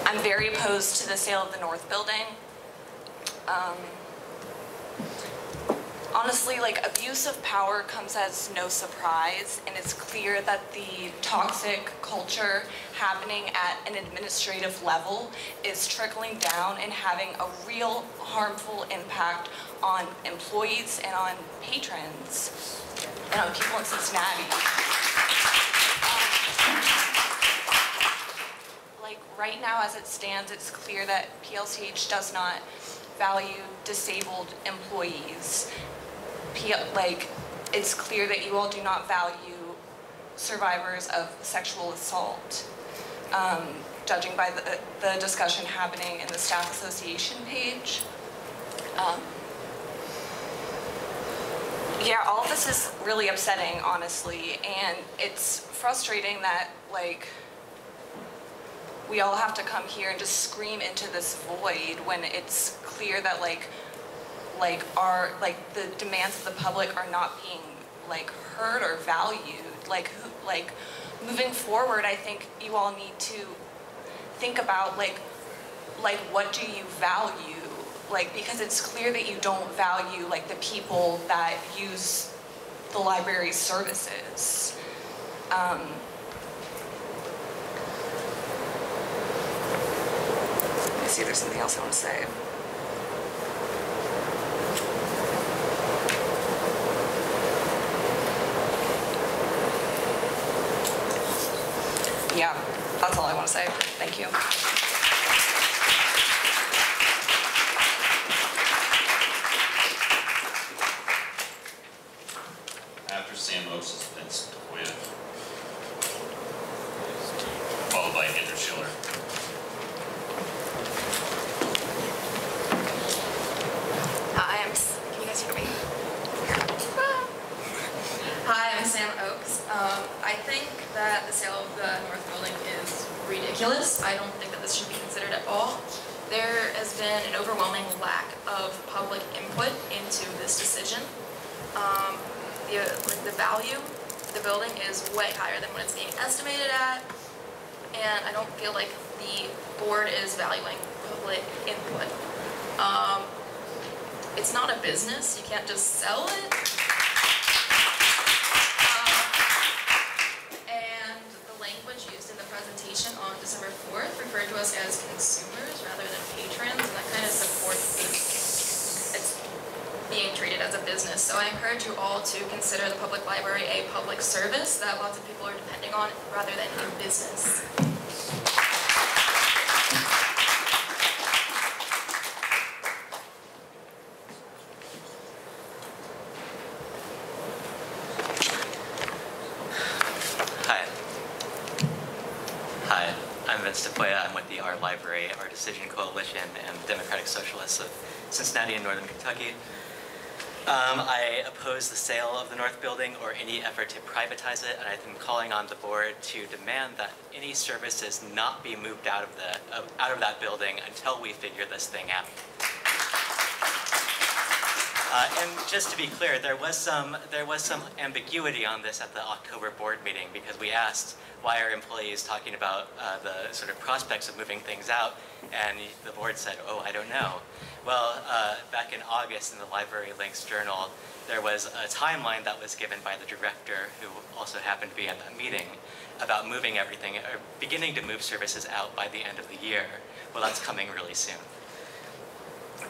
I'm very opposed to the sale of the North Building. Honestly, like, abuse of power comes as no surprise, and it's clear that the toxic culture happening at an administrative level is trickling down and having a real harmful impact on employees and on patrons and on people in Cincinnati. Like, right now as it stands, it's clear that PLCH does not value disabled employees. It's clear that you all do not value survivors of sexual assault, judging by the discussion happening in the staff association page. Yeah, all of this is really upsetting, honestly, and it's frustrating that, like, we all have to come here and just scream into this void when it's clear that, the demands of the public are not being, heard or valued. Moving forward, I think you all need to think about, what do you value? Because it's clear that you don't value, the people that use the library's services. Let me see if there's something else I want to say. Yeah, that's all I want to say. Thank you. After Sam Oaks is Vince DeWitt, followed by Andrew Schiller. Hi, can you guys hear me? Hi, I'm Sam Oaks. I think that the sale of the North Building is ridiculous. I don't think that this should be considered at all. There has been an overwhelming lack of public input into this decision. The value of the building is way higher than what it's being estimated at, and I don't feel like the board is valuing public input. It's not a business. You can't just sell it. And the language used in the presentation on December 4th referred to us as consumers rather than patrons, and that kind of supports this. It's being treated as a business. So I encourage you all to consider the public library a public service that lots of people are depending on rather than a business. Hi, I'm Vince DePoya. I'm with the Our Library, Our Decision Coalition, and Democratic Socialists of Cincinnati and Northern Kentucky. I oppose the sale of the North Building or any effort to privatize it, and I've been calling on the board to demand that any services not be moved out of that building until we figure this thing out. And just to be clear, there was some ambiguity on this at the October board meeting because we asked why are employees talking about the sort of prospects of moving things out, and the board said, oh, I don't know. Well, back in August in the Library Links Journal, there was a timeline that was given by the director, who also happened to be at that meeting, about moving everything, or beginning to move services out by the end of the year. Well, that's coming really soon.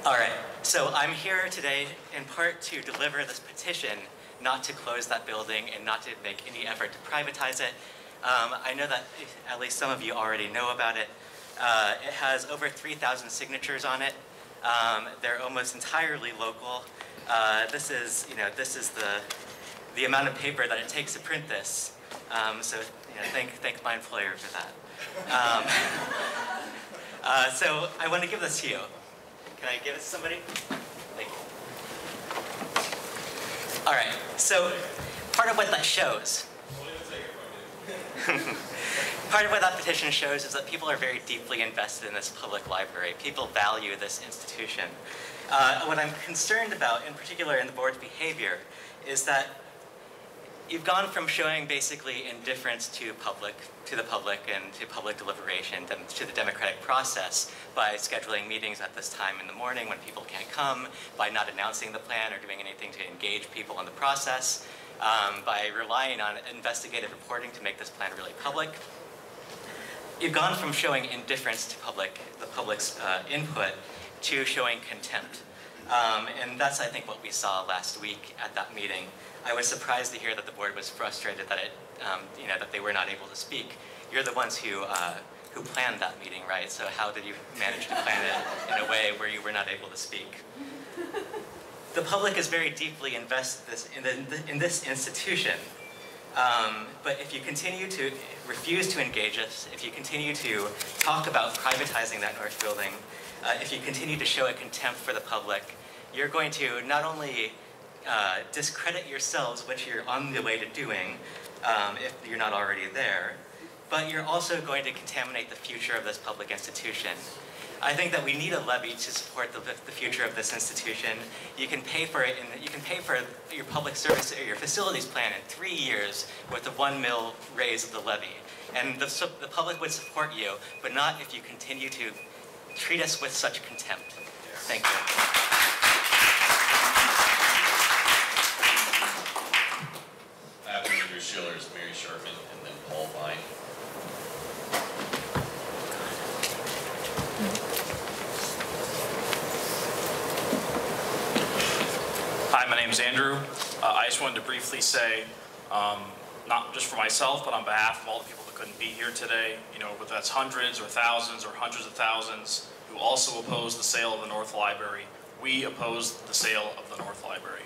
All right, so I'm here today in part to deliver this petition not to close that building and not to make any effort to privatize it. I know that at least some of you already know about it. It has over 3,000 signatures on it. They're almost entirely local. This is the amount of paper that it takes to print this. So thank my employer for that. So I want to give this to you. Can I give it to somebody? Thank you. All right, so part of what that shows, part of what that petition shows is that people are very deeply invested in this public library. People value this institution. What I'm concerned about, in particular in the board's behavior, is that you've gone from showing basically indifference to the public and to public deliberation to the democratic process by scheduling meetings at this time in the morning when people can't come, by not announcing the plan or doing anything to engage people in the process, by relying on investigative reporting to make this plan really public. You've gone from showing indifference to the public's input to showing contempt. And that's, I think, what we saw last week at that meeting. I was surprised to hear that the board was frustrated that that they were not able to speak. You're the ones who planned that meeting, right? So how did you manage to plan it in a way where you were not able to speak? The public is very deeply invested in this institution. But if you continue to refuse to engage us, if you continue to talk about privatizing that North building, if you continue to show a contempt for the public, you're going to not only discredit yourselves, which you're on the way to doing if you're not already there, but you're also going to contaminate the future of this public institution. I think that we need a levy to support the future of this institution. You can pay for it, and you can pay for your public service or your facilities plan in 3 years with a $1 million raise of the levy. And the public would support you, but not if you continue to treat us with such contempt. Thank you. After Andrew Schiller is Mary Sharpman and then Paul Vine. Hi, my name is Andrew. I just wanted to briefly say, not just for myself, but on behalf of all the people that couldn't be here today, whether that's hundreds or thousands or hundreds of thousands who also oppose the sale of the North Library, we oppose the sale of the North Library.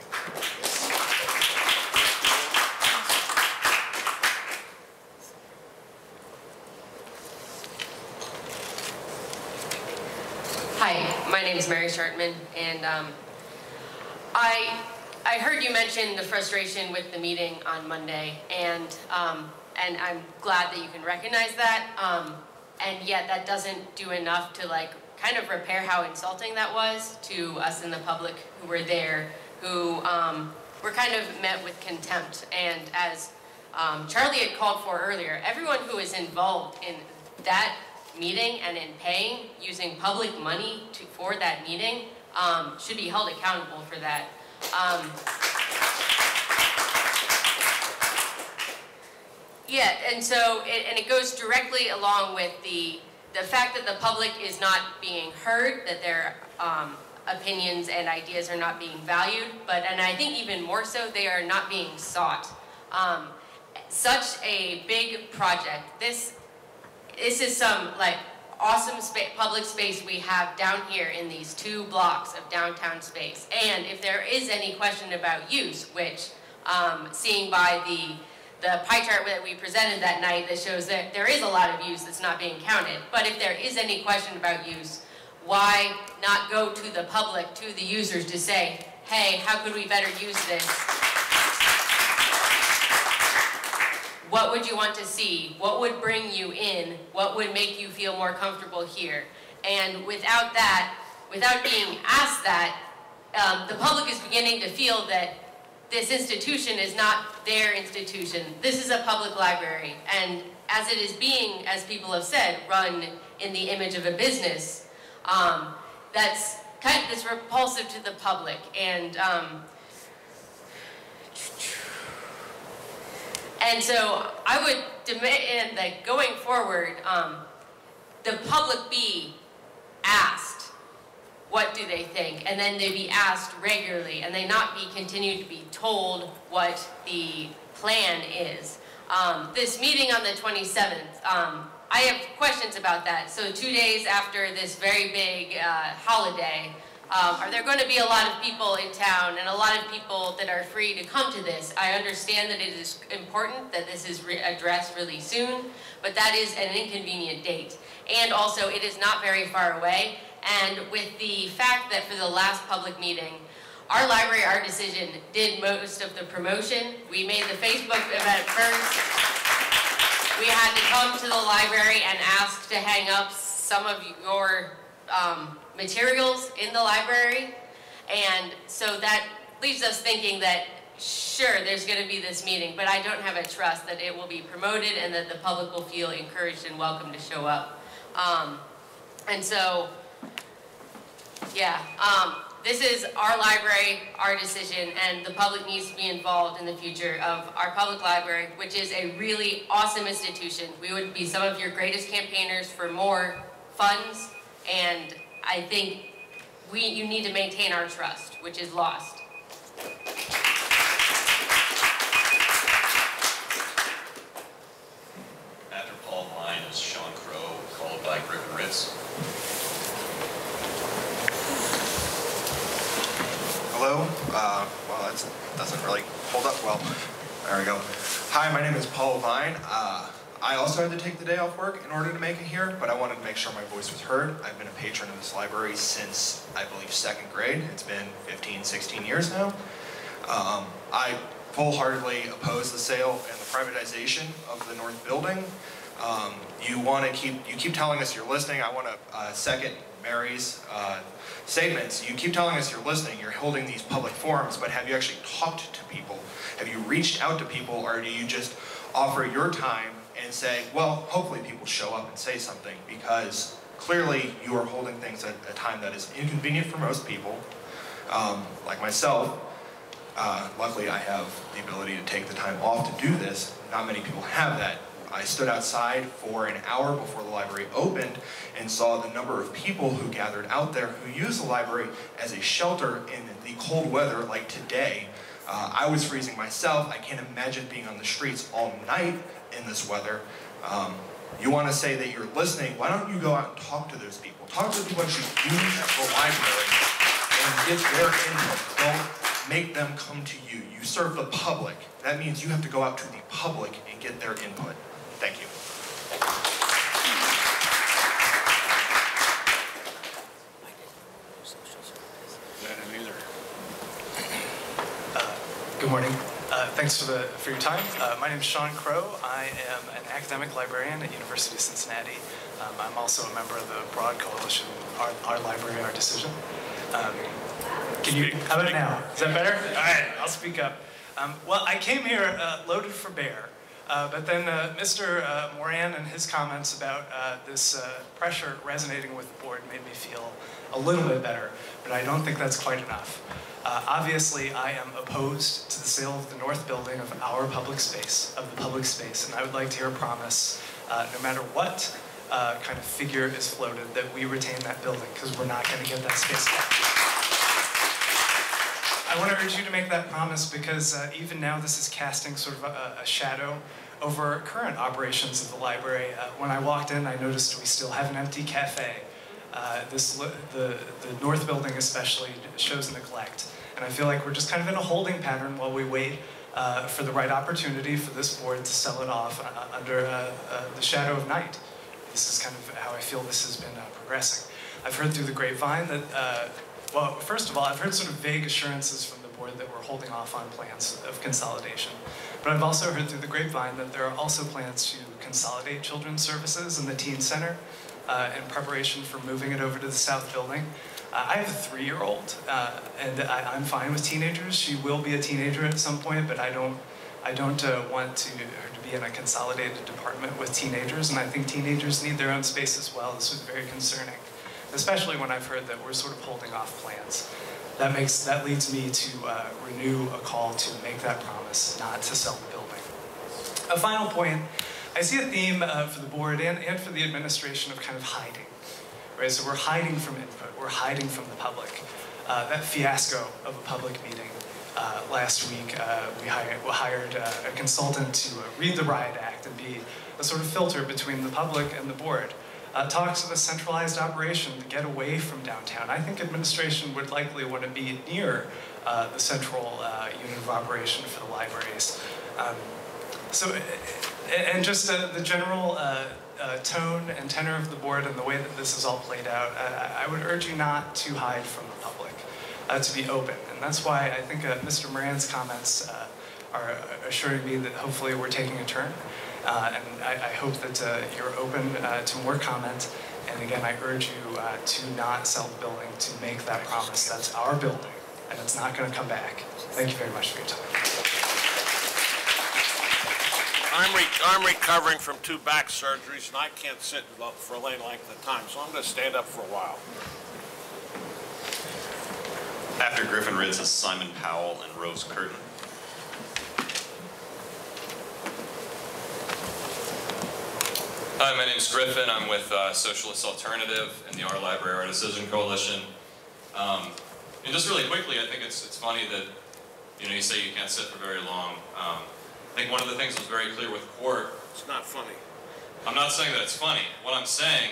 Hi, my name is Mary Shartman, and I heard you mention the frustration with the meeting on Monday, and I'm glad that you can recognize that, and yet that doesn't do enough to kind of repair how insulting that was to us in the public who were there, who were kind of met with contempt. And as Charlie had called for earlier, everyone who is involved in that meeting and in paying, using public money for that meeting, should be held accountable for that. Yeah, and so, it goes directly along with the fact that the public is not being heard, that their opinions and ideas are not being valued, and I think even more so, they are not being sought. Such a big project. This is some awesome public space we have down here in these 2 blocks of downtown space. And if there is any question about use, which seeing by the pie chart that we presented that night that shows that there is a lot of use that's not being counted. But if there is any question about use, why not go to the public, to the users to say, hey, how could we better use this? What would you want to see? What would bring you in? What would make you feel more comfortable here? And without that, without being asked that, the public is beginning to feel that this institution is not their institution. This is a public library, and as it is being, as people have said, run in the image of a business, that's repulsive to the public. And so I would demand that going forward, the public be asked what do they think, and then they be asked regularly, and they not be continued to be told what the plan is. This meeting on the 27th, I have questions about that. So 2 days after this very big holiday, are there going to be a lot of people in town and a lot of people that are free to come to this? I understand that it is important that this is addressed really soon, but that is an inconvenient date. And also, it is not very far away. And with the fact that for the last public meeting, our library, our decision, did most of the promotion. We made the Facebook event first. We had to come to the library and ask to hang up some of your materials in the library. And so that leaves us thinking that, sure, there's going to be this meeting, but I don't have a trust that it will be promoted and that the public will feel encouraged and welcome to show up. And so, yeah, this is our library, our decision, and the public needs to be involved in the future of our public library, which is a really awesome institution. We would be some of your greatest campaigners for more funds, and I think you need to maintain our trust, which is lost. After Paul Vine is Sean Crow, followed by Griffin Ritz. Hello. Well, that doesn't really hold up well. There we go. Hi, my name is Paul Vine. I also had to take the day off work in order to make it here, but I wanted to make sure my voice was heard. I've been a patron of this library since, I believe, 2nd grade. It's been 15, 16 years now. I full-heartedly oppose the sale and the privatization of the North Building. You keep telling us you're listening. I want to second Mary's statements. You keep telling us you're listening, you're holding these public forums, but have you actually talked to people? Have you reached out to people, or do you just offer your time and say, well, hopefully people show up and say something? Because clearly you are holding things at a time that is inconvenient for most people, like myself. Luckily I have the ability to take the time off to do this. Not many people have that. I stood outside for an hour before the library opened and saw the number of people who gathered out there who use the library as a shelter in the cold weather like today. I was freezing myself. I can't imagine being on the streets all night in this weather. You want to say that you're listening, why don't you go out and talk to those people? Talk to the people who use the library and get their input. Don't make them come to you. You serve the public. That means you have to go out to the public and get their input. Thank you. Good morning. Thanks for your time. My name is Sean Crow. I am an academic librarian at University of Cincinnati. I'm also a member of the broad coalition, Our Library, Our Decision. How about now? Is that better? All right, I'll speak up. Well, I came here loaded for bear, but then Mr. Moran and his comments about this pressure resonating with the board made me feel a little bit better, but I don't think that's quite enough. Obviously, I am opposed to the sale of the North Building of our public space, and I would like to hear a promise, no matter what kind of figure is floated, that we retain that building, because we're not going to get that space back. I want to urge you to make that promise because even now this is casting sort of a shadow over current operations of the library. When I walked in, I noticed we still have an empty cafe. The North Building especially shows neglect. And I feel like we're just kind of in a holding pattern while we wait for the right opportunity for this board to sell it off under the shadow of night. This is kind of how I feel this has been progressing. I've heard through the grapevine that well, first of all, I've heard sort of vague assurances from the board that we're holding off on plans of consolidation. But I've also heard through the grapevine that there are also plans to consolidate children's services in the teen center in preparation for moving it over to the South Building. I have a 3-year-old, and I'm fine with teenagers. She will be a teenager at some point, but I don't want her to be in a consolidated department with teenagers, and I think teenagers need their own space as well. This was very concerning, especially when I've heard that we're sort of holding off plans. That leads me to renew a call to make that promise, not to sell the building. A final point, I see a theme for the board and for the administration of kind of hiding, right? So we're hiding from input, we're hiding from the public. That fiasco of a public meeting last week, we hired a consultant to read the Riot Act and be a sort of filter between the public and the board. Talks of a centralized operation to get away from downtown. I think administration would likely want to be near the central unit of operation for the libraries. And just the general tone and tenor of the board and the way that this is all played out, I would urge you not to hide from the public, to be open. And that's why I think Mr. Moran's comments are assuring me that hopefully we're taking a turn. And I hope that you're open to more comment. And again, I urge you to not sell the building, to make that promise. That's our building, and it's not going to come back. Thank you very much for your time. I'm recovering from 2 back surgeries, and I can't sit for a length of time, so I'm going to stand up for a while. After Griffin Ritz is Simon Powell and Rose Curtin. Hi, my name's Griffin. I'm with Socialist Alternative and the Our Library Our Decision Coalition. And just really quickly, I think it's funny that you say you can't sit for very long. I think one of the things that was very clear with Court. It's not funny. I'm not saying that it's funny. What I'm saying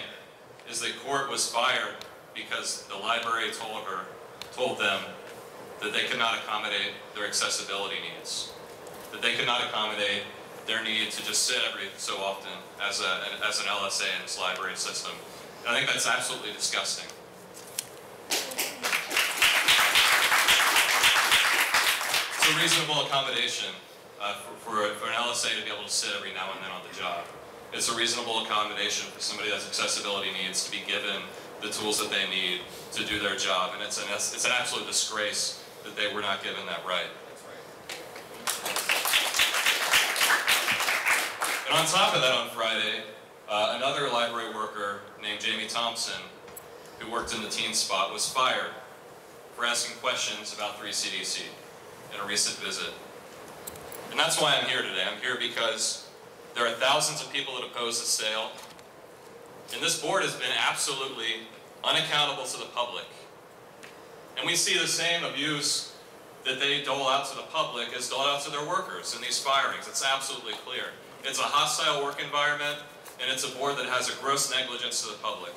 is that Court was fired because the library told them that they could not accommodate their accessibility needs, that they could not accommodate their need to just sit every so often as an LSA in this library system. And I think that's absolutely disgusting. It's a reasonable accommodation for an LSA to be able to sit every now and then on the job. It's a reasonable accommodation for somebody that has accessibility needs to be given the tools that they need to do their job. And it's an absolute disgrace that they were not given that right. And on top of that, on Friday, another library worker named Jamie Thompson, who worked in the teen spot, was fired for asking questions about 3CDC in a recent visit. And that's why I'm here today. I'm here because there are thousands of people that oppose the sale, and this board has been absolutely unaccountable to the public. And we see the same abuse that they dole out to the public as doled out to their workers in these firings. It's absolutely clear. It's a hostile work environment, and it's a board that has a gross negligence to the public.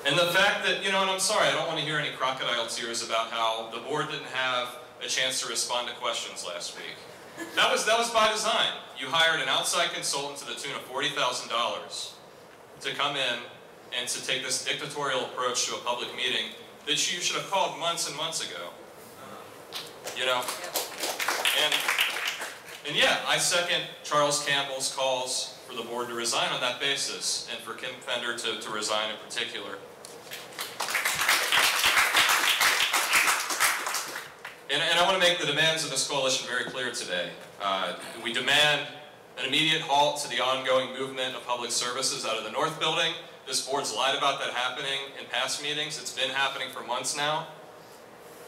And the fact that, and I'm sorry, I don't want to hear any crocodile tears about how the board didn't have a chance to respond to questions last week. That was by design. You hired an outside consultant to the tune of $40,000 to come in and to take this dictatorial approach to a public meeting that you should have called months and months ago. And yeah, I second Charles Campbell's calls for the board to resign on that basis, and for Kim Fender to resign in particular. And I want to make the demands of this coalition very clear today. We demand an immediate halt to the ongoing movement of public services out of the North Building. This board's lied about that happening in past meetings. It's been happening for months now.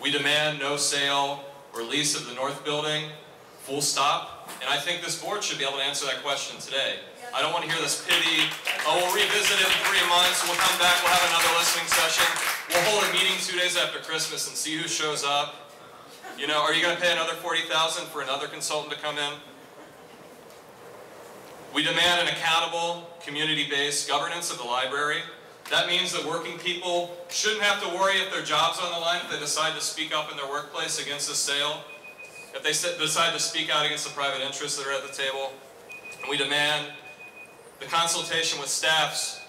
We demand no sale or lease of the North Building, full stop. And I think this board should be able to answer that question today. I don't want to hear this pity, oh, we'll revisit it in 3 months, we'll come back, we'll have another listening session. We'll hold a meeting 2 days after Christmas and see who shows up. Are you going to pay another $40,000 for another consultant to come in? We demand an accountable, community-based governance of the library. That means that working people shouldn't have to worry if their job's on the line if they decide to speak up in their workplace against a sale, if they decide to speak out against the private interests that are at the table. And we demand the consultation with staff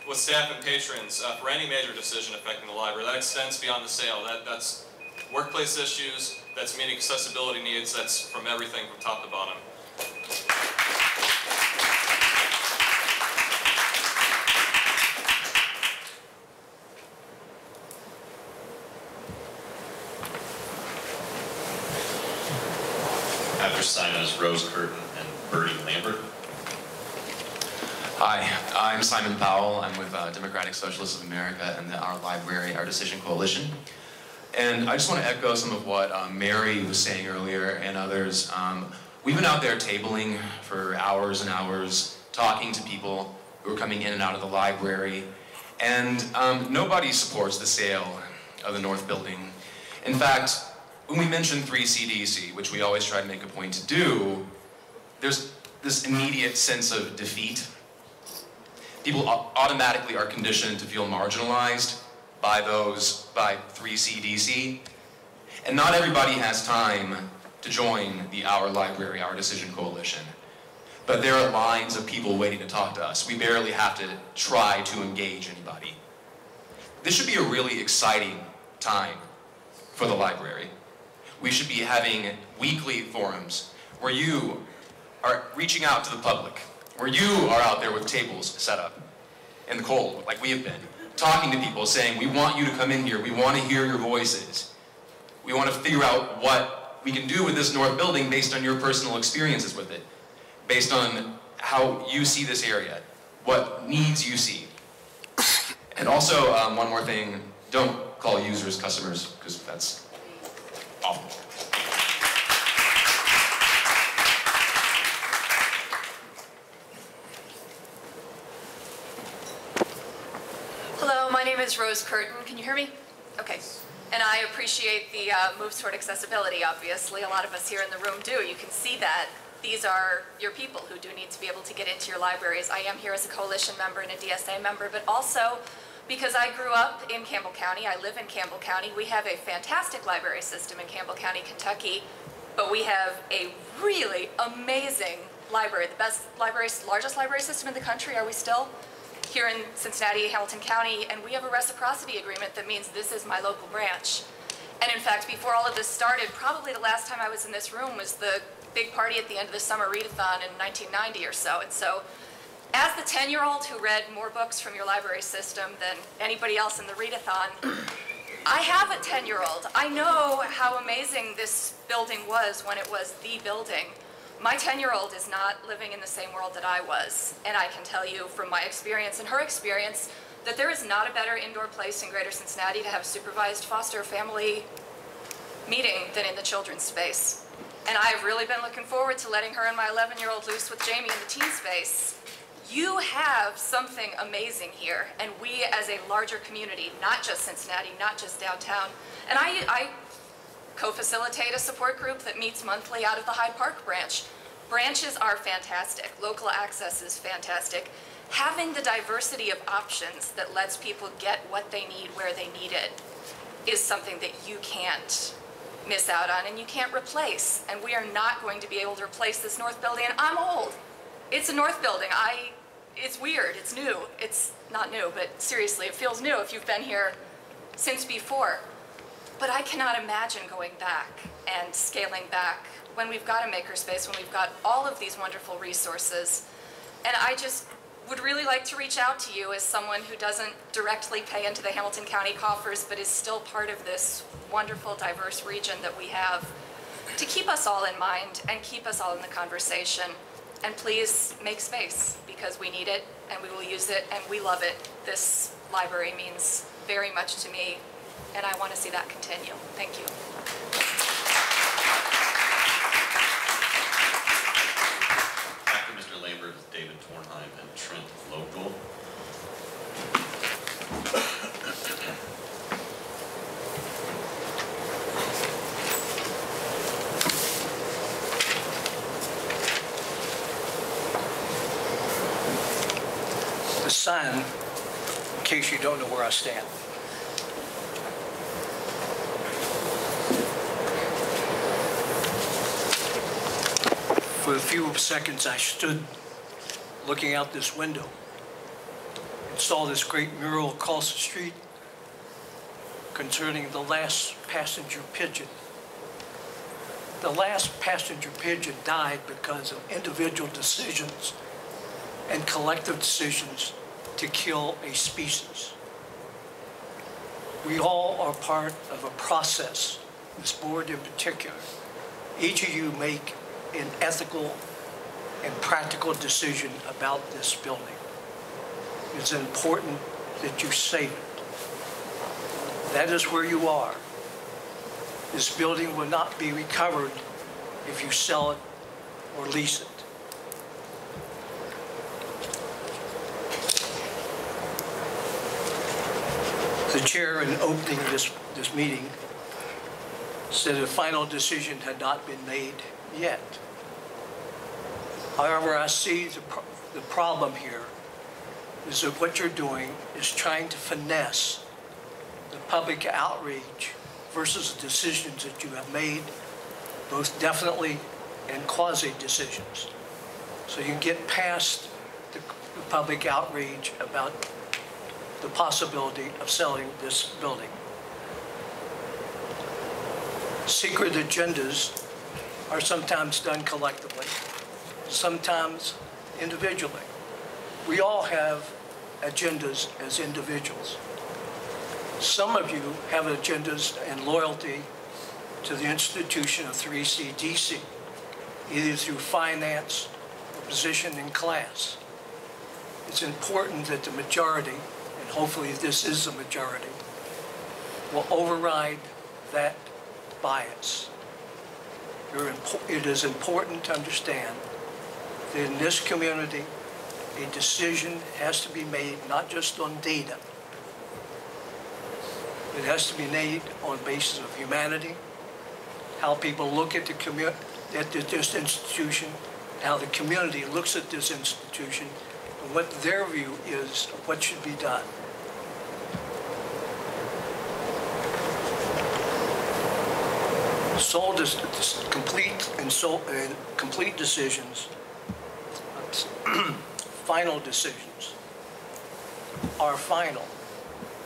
and patrons for any major decision affecting the library. That extends beyond the sale. That's workplace issues, that's meeting accessibility needs, that's from everything from top to bottom. After Simon's Rose Curtin and Bertie Lambert. Hi, I'm Simon Powell. I'm with Democratic Socialists of America and Our Library, Our Decision Coalition. And I just want to echo some of what Mary was saying earlier and others. We've been out there tabling for hours and hours, talking to people who are coming in and out of the library. And nobody supports the sale of the North Building. In fact, when we mention 3CDC, which we always try to make a point to do, there's this immediate sense of defeat. People automatically are conditioned to feel marginalized by 3CDC. And not everybody has time to join the Our Library, Our Decision Coalition. But there are lines of people waiting to talk to us. We barely have to try to engage anybody. This should be a really exciting time for the library. We should be having weekly forums where you are reaching out to the public, where you are out there with tables set up in the cold, like we have been, talking to people, saying, we want you to come in here, we want to hear your voices. We want to figure out what we can do with this North Building based on your personal experiences with it, based on how you see this area, what needs you see. And also, one more thing, don't call users customers, because that's awful. Hello, my name is Rose Curtin. Can you hear me? Okay. And I appreciate the moves toward accessibility, obviously. A lot of us here in the room do. You can see that. These are your people who do need to be able to get into your libraries. I am here as a coalition member and a DSA member, but also because I grew up in Campbell County. I live in Campbell County. We have a fantastic library system in Campbell County, Kentucky, but we have a really amazing library, the best library, largest library system in the country. Are we still? Here in Cincinnati, Hamilton County, and we have a reciprocity agreement that means this is my local branch. And in fact, before all of this started, probably the last time I was in this room was the big party at the end of the summer readathon in 1990 or so. And so, as the 10-year-old who read more books from your library system than anybody else in the readathon, I have a 10-year-old. I know how amazing this building was when it was the building. My 10-year-old is not living in the same world that I was, and I can tell you from my experience and her experience that there is not a better indoor place in Greater Cincinnati to have supervised foster family meeting than in the children's space. And I've really been looking forward to letting her and my 11-year-old loose with Jamie in the teen space. You have something amazing here, and we as a larger community, not just Cincinnati, not just downtown, and I co-facilitate a support group that meets monthly out of the Hyde Park branch. Branches are fantastic. Local access is fantastic. Having the diversity of options that lets people get what they need where they need it is something that you can't miss out on and you can't replace. And we are not going to be able to replace this North Building. And I'm old. It's a North Building. It's weird. It's new. It's not new, but seriously, it feels new if you've been here since before. But I cannot imagine going back and scaling back when we've got a makerspace, when we've got all of these wonderful resources. And I just would really like to reach out to you as someone who doesn't directly pay into the Hamilton County coffers, but is still part of this wonderful, diverse region that we have, to keep us all in mind and keep us all in the conversation. And please make space, because we need it and we will use it and we love it. This library means very much to me, and I want to see that continue. Thank you. After Mr. Lambert is David Tornheim and Trent Local. The sign, in case you don't know where I stand. For a few seconds, I stood looking out this window and saw this great mural across the street concerning the last passenger pigeon. The last passenger pigeon died because of individual decisions and collective decisions to kill a species. We all are part of a process, this board in particular. Each of you make an ethical and practical decision about this building. It's important that you save it. That is where you are. This building will not be recovered if you sell it or lease it. The chair, in opening this meeting, said a final decision had not been made yet. However, I see the problem here is that what you're doing is trying to finesse the public outreach versus the decisions that you have made, both definitely and quasi-decisions. So you can get past the public outreach about the possibility of selling this building. Secret agendas are sometimes done collectively, sometimes individually. We all have agendas as individuals. Some of you have agendas and loyalty to the institution of 3CDC, either through finance or position in class. It's important that the majority, and hopefully this is the majority, will override that bias. It is important to understand that in this community, a decision has to be made not just on data. It has to be made on the basis of humanity, how people look at this institution, how the community looks at this institution, and what their view is of what should be done. Complete decisions, final decisions, are final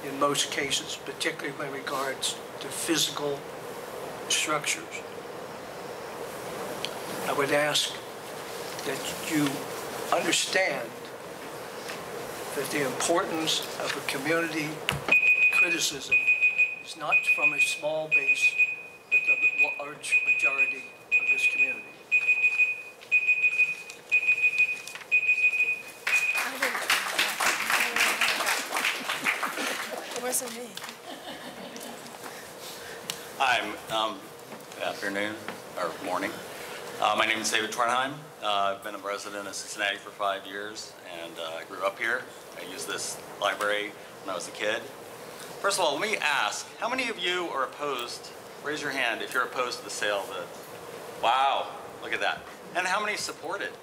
in most cases, particularly in regards to physical structures. I would ask that you understand that the importance of a community criticism is not from a small base, but the large majority of this community. Where's the me? Hi, good afternoon, or morning. My name is David Tornheim. I've been a resident of Cincinnati for 5 years, and I grew up here. I used this library when I was a kid. First of all, let me ask, how many of you are opposed? Raise your hand if you're opposed to the sale of the... Wow, look at that. And how many support it?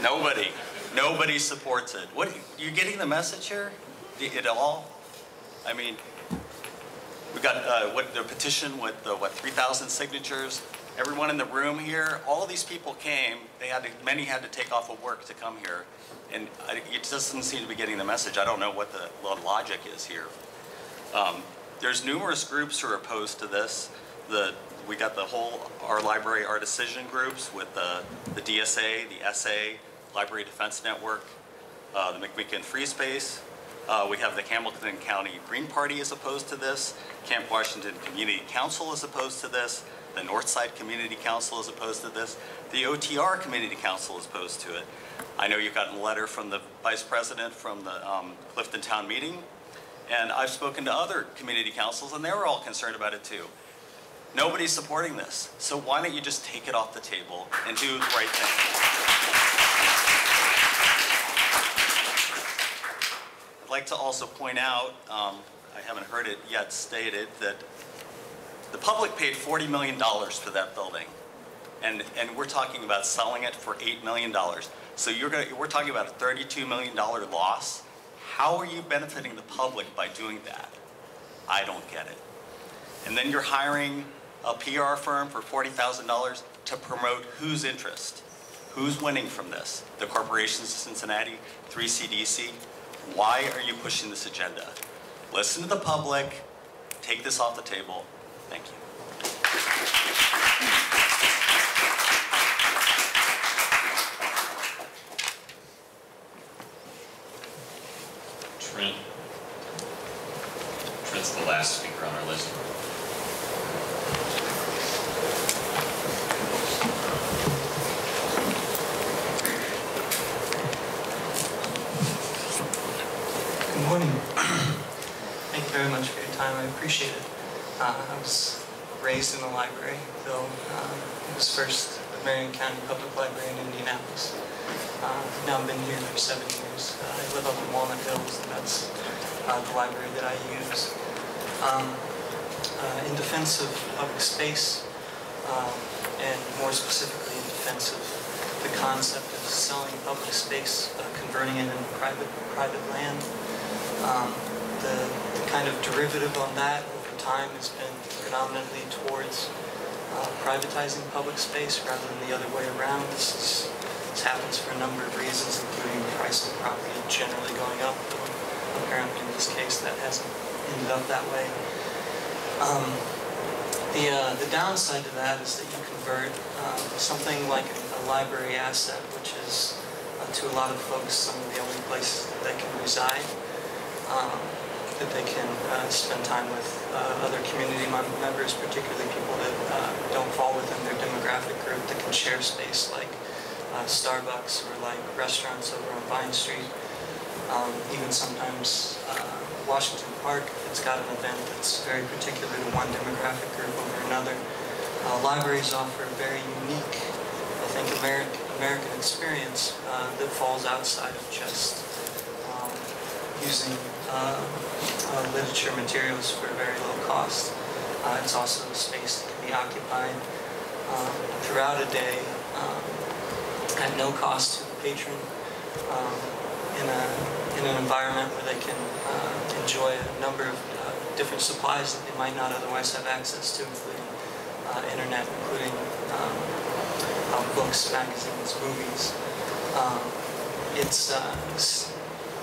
Nobody. Nobody supports it. What, you getting the message here? At all? I mean, we got the petition with what 3,000 signatures. Everyone in the room here, all of these people came. Many had to take off of work to come here, and it doesn't seem to be getting the message. I don't know what the logic is here. There's numerous groups who are opposed to this. We got the whole Our Library, Our Decision groups with the DSA, the SA, Library Defense Network, the McMicken Free Space. We have the Hamilton County Green Party is opposed to this. Camp Washington Community Council is opposed to this. The Northside Community Council is opposed to this. The OTR Community Council is opposed to it. I know you've gotten a letter from the Vice President from the Clifton Town Meeting, and I've spoken to other community councils, and they were all concerned about it too. Nobody's supporting this, so why don't you just take it off the table and do the right thing? I'd like to also point out, I haven't heard it yet stated, that the public paid $40 million for that building, and we're talking about selling it for $8 million. So we're talking about a $32 million loss. How are you benefiting the public by doing that? I don't get it. And then you're hiring a PR firm for $40,000 to promote whose interest? Who's winning from this? The corporations of Cincinnati, 3CDC? Why are you pushing this agenda? Listen to the public, take this off the table. Thank you. Trent's the last speaker on our list. Good morning. Thank you very much for your time. I appreciate it. I was raised in a library, though it was first the Marion County Public Library in Indianapolis. Now I've been here for 7 years. I live up in Walnut Hills, and that's the library that I use. In defense of public space, and more specifically in defense of the concept of selling public space, converting it into private land. The kind of derivative on that over time has been predominantly towards privatizing public space rather than the other way around. This happens for a number of reasons, including the price of property generally going up. Apparently in this case that hasn't ended up that way. The downside to that is that you convert something like a library asset, which is to a lot of folks some of the only places that they can reside, that they can spend time with other community members, particularly people that don't fall within their demographic group, that can share space like Starbucks or like restaurants over on Vine Street. Even sometimes Washington Park, it's got an event that's very particular to one demographic group over another. Libraries offer a very unique, I think, American experience that falls outside of just using literature materials for very low cost. It's also a space that can be occupied throughout a day at no cost to the patron, in an environment where they can enjoy a number of different supplies that they might not otherwise have access to, including internet, including books, magazines, movies.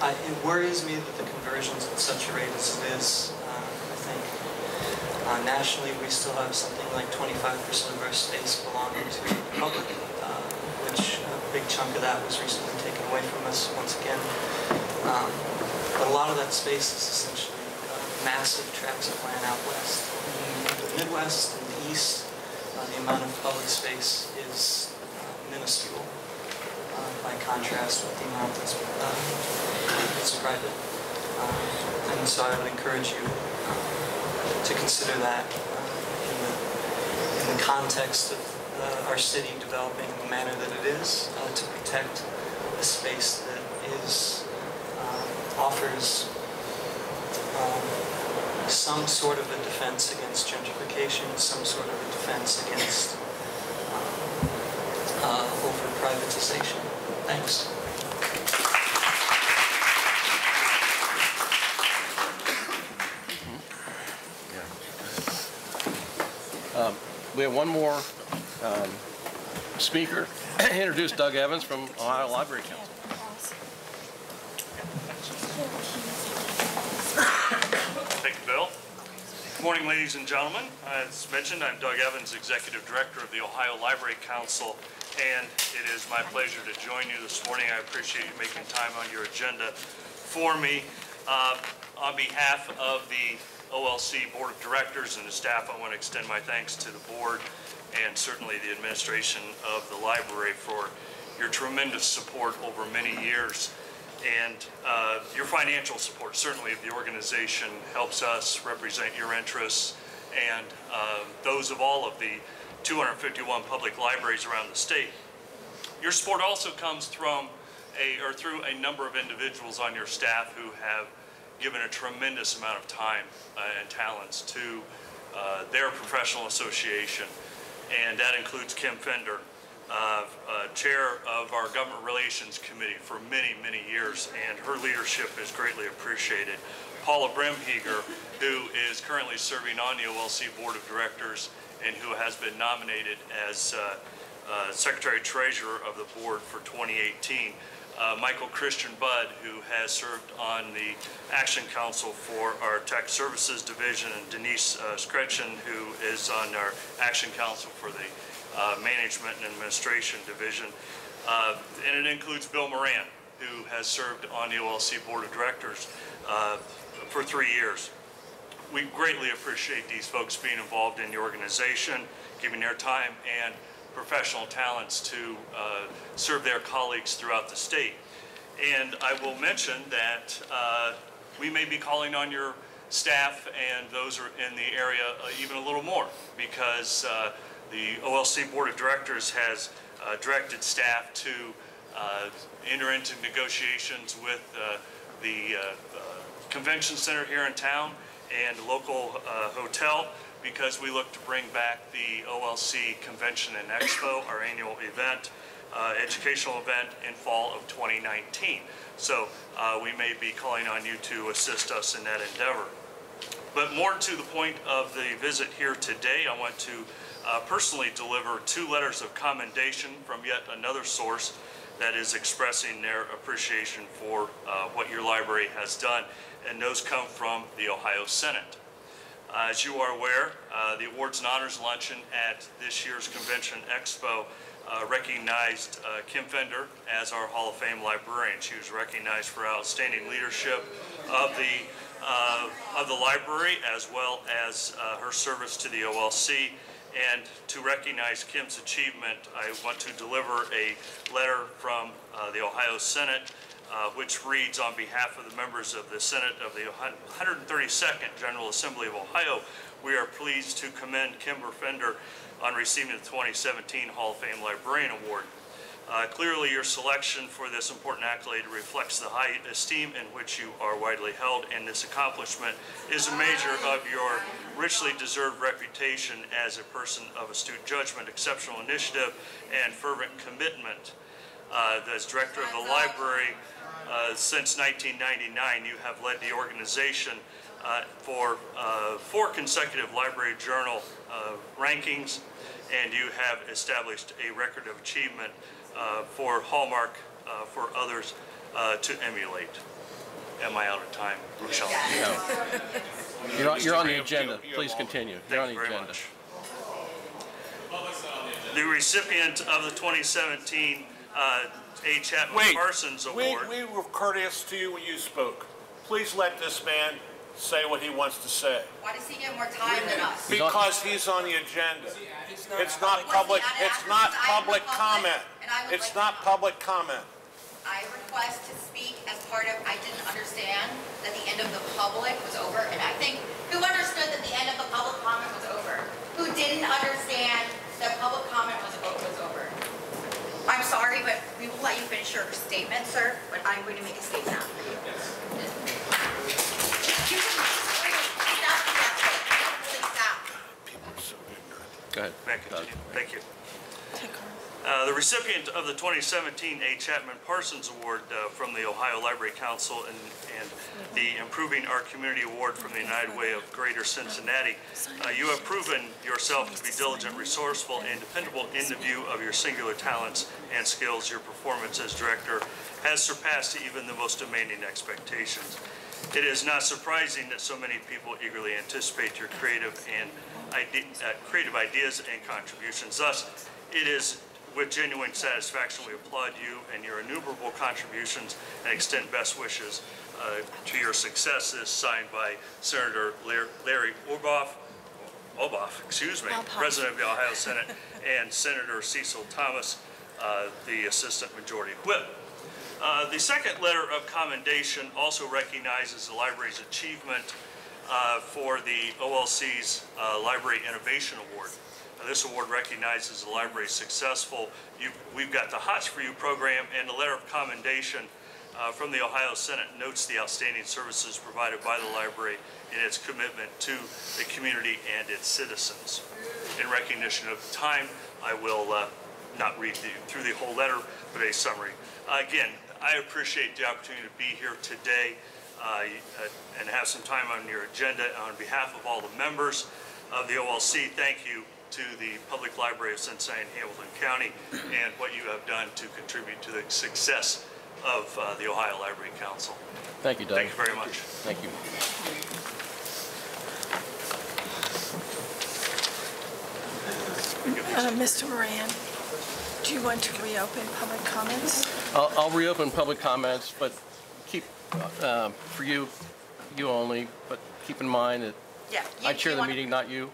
It worries me that the conversion's at such a rate as it is. I think nationally we still have something like 25% of our space belonging to the public, which a big chunk of that was recently taken away from us once again. But a lot of that space is essentially massive tracts of land out west. In the Midwest and the East, the amount of public space is minuscule by contrast with the amount that's private. And so I would encourage you to consider that in the context of our city developing in the manner that it is, to protect a space that is offers some sort of a defense against gentrification, some sort of a defense against over-privatization. Thanks. We have one more speaker. Introduce Doug Evans from Ohio Library Council. Thank you, Bill. Good morning, ladies and gentlemen. As mentioned, I'm Doug Evans, Executive Director of the Ohio Library Council, and it is my pleasure to join you this morning. I appreciate you making time on your agenda for me. On behalf of the OLC Board of Directors and the staff, I want to extend my thanks to the board and certainly the administration of the library for your tremendous support over many years. And your financial support, certainly, of the organization helps us represent your interests and those of all of the 251 public libraries around the state. Your support also comes from through a number of individuals on your staff who have given a tremendous amount of time and talents to their professional association. And that includes Kim Fender, chair of our Government Relations Committee for many, many years, and her leadership is greatly appreciated. Paula Bremheger, who is currently serving on the OLC Board of Directors and who has been nominated as Secretary Treasurer of the Board for 2018. Michael Christian Budd, who has served on the Action Council for our Tech Services Division, and Denise Skretchen, who is on our Action Council for the Management and Administration Division. And it includes Bill Moran, who has served on the OLC Board of Directors for 3 years. We greatly appreciate these folks being involved in the organization, giving their time and professional talents to serve their colleagues throughout the state. And I will mention that we may be calling on your staff and those who are in the area even a little more, because the OLC Board of Directors has directed staff to enter into negotiations with the convention center here in town and local hotel, because we look to bring back the OLC Convention and Expo, our annual event, educational event in fall of 2019. So we may be calling on you to assist us in that endeavor. But more to the point of the visit here today, I want to personally deliver 2 letters of commendation from yet another source that is expressing their appreciation for what your library has done, and those come from the Ohio Senate. As you are aware, the Awards and Honors Luncheon at this year's Convention Expo recognized Kim Fender as our Hall of Fame librarian. She was recognized for outstanding leadership of the library, as well as her service to the OLC. And to recognize Kim's achievement, I want to deliver a letter from the Ohio Senate, which reads, on behalf of the members of the Senate of the 132nd General Assembly of Ohio, we are pleased to commend Kimber Fender on receiving the 2017 Hall of Fame Librarian Award. Clearly, your selection for this important accolade reflects the high esteem in which you are widely held, and this accomplishment is a measure of your richly deserved reputation as a person of astute judgment, exceptional initiative, and fervent commitment. As director of the library since 1999, you have led the organization for 4 consecutive Library Journal rankings, and you have established a record of achievement for Hallmark for others to emulate. Am I out of time, Rochelle? No. You're on the agenda. Please continue. You're on the agenda. Much. The recipient of the 2017 A. Chapman Parsons Award. We were courteous to you when you spoke. Please let this man say what he wants to say. Why does he get more time than us? Because he's on the agenda. It's not public. It's not public comment. It's not public comment. I request to speak as part of, I didn't understand that the end of the public was over, and I think, who understood that the end of the public comment was over? Who didn't understand that public comment was over? I'm sorry, but we will let you finish your statement, sir, but I'm going to make a statement after you. Go ahead. Thank you. The recipient of the 2017 A. Chapman Parsons Award from the Ohio Library Council and the Improving Our Community Award from the United Way of Greater Cincinnati, you have proven yourself to be diligent, resourceful, and dependable in the view of your singular talents and skills. Your performance as director has surpassed even the most demanding expectations. It is not surprising that so many people eagerly anticipate your creative ideas and contributions. Thus, it is with genuine satisfaction we applaud you and your innumerable contributions and extend best wishes to your success. This signed by Senator Larry Orboff, President of the Ohio Senate, and Senator Cecil Thomas, the Assistant Majority Whip. The second letter of commendation also recognizes the library's achievement for the OLC's Library Innovation Award. This award recognizes the library's successful We've Got the Hots for You program, and the letter of commendation from the Ohio Senate notes the outstanding services provided by the library in its commitment to the community and its citizens. In recognition of the time, I will not read through the whole letter, but a summary. Again, I appreciate the opportunity to be here today and have some time on your agenda. On behalf of all the members of the OLC, thank you to the Public Library of Cincinnati and Hamilton County and what you have done to contribute to the success of the Ohio Library Council. Thank you, Doug. Thank you very much. Thank you. Mr. Moran, do you want to reopen public comments? I'll reopen public comments, but keep, for you only, but keep in mind that Yeah. I chair the meeting, not you.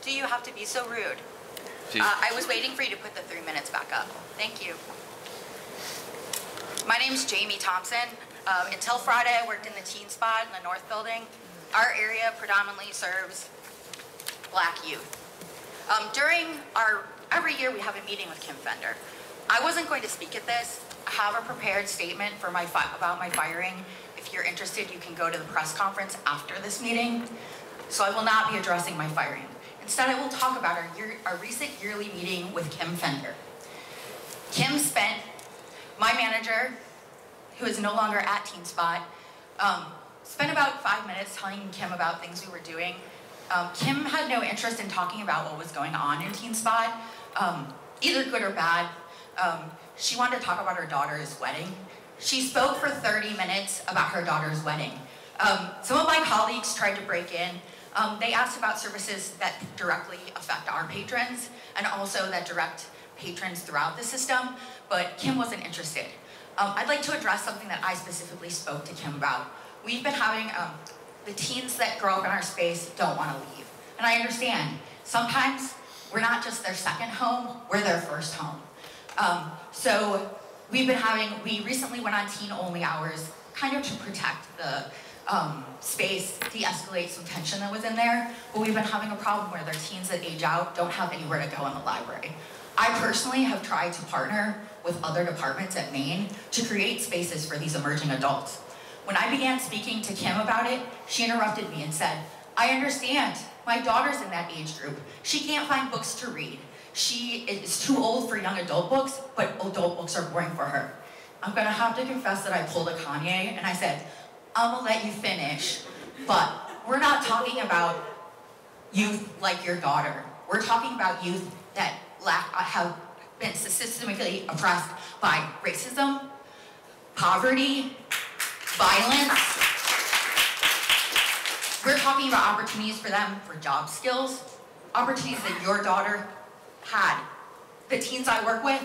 Do you have to be so rude? See. I was waiting for you to put the 3 minutes back up. Thank you. My name's Jamie Thompson. Until Friday, I worked in the teen spot in the North Building. Our area predominantly serves Black youth. Every year we have a meeting with Kim Fender. I wasn't going to speak at this. I have a prepared statement for about my firing. If you're interested, you can go to the press conference after this meeting. So I will not be addressing my firing. Instead, I will talk about our recent yearly meeting with Kim Fender. Kim spent, my manager, who is no longer at Teen Spot, spent about 5 minutes telling Kim about things we were doing. Kim had no interest in talking about what was going on in Teen Spot, either good or bad. She wanted to talk about her daughter's wedding. She spoke for 30 minutes about her daughter's wedding. Some of my colleagues tried to break in. They asked about services that directly affect our patrons and also that direct patrons throughout the system, but Kim wasn't interested. I'd like to address something that I specifically spoke to Kim about. We've been having, the teens that grow up in our space don't want to leave. And I understand, sometimes we're not just their second home, we're their first home. So we recently went on teen-only hours, kind of to protect the space, de-escalate some tension that was in there, but we've been having a problem where their teens that age out don't have anywhere to go in the library. I personally have tried to partner with other departments at Maine to create spaces for these emerging adults. When I began speaking to Kim about it, she interrupted me and said, I understand, my daughter's in that age group. She can't find books to read. She is too old for young adult books, but adult books are boring for her. I'm gonna have to confess that I pulled a Kanye and I said, I'm gonna let you finish, but we're not talking about youth like your daughter. We're talking about youth that have been systemically oppressed by racism, poverty, violence. We're talking about opportunities for them for job skills, opportunities that your daughter had. The teens I work with,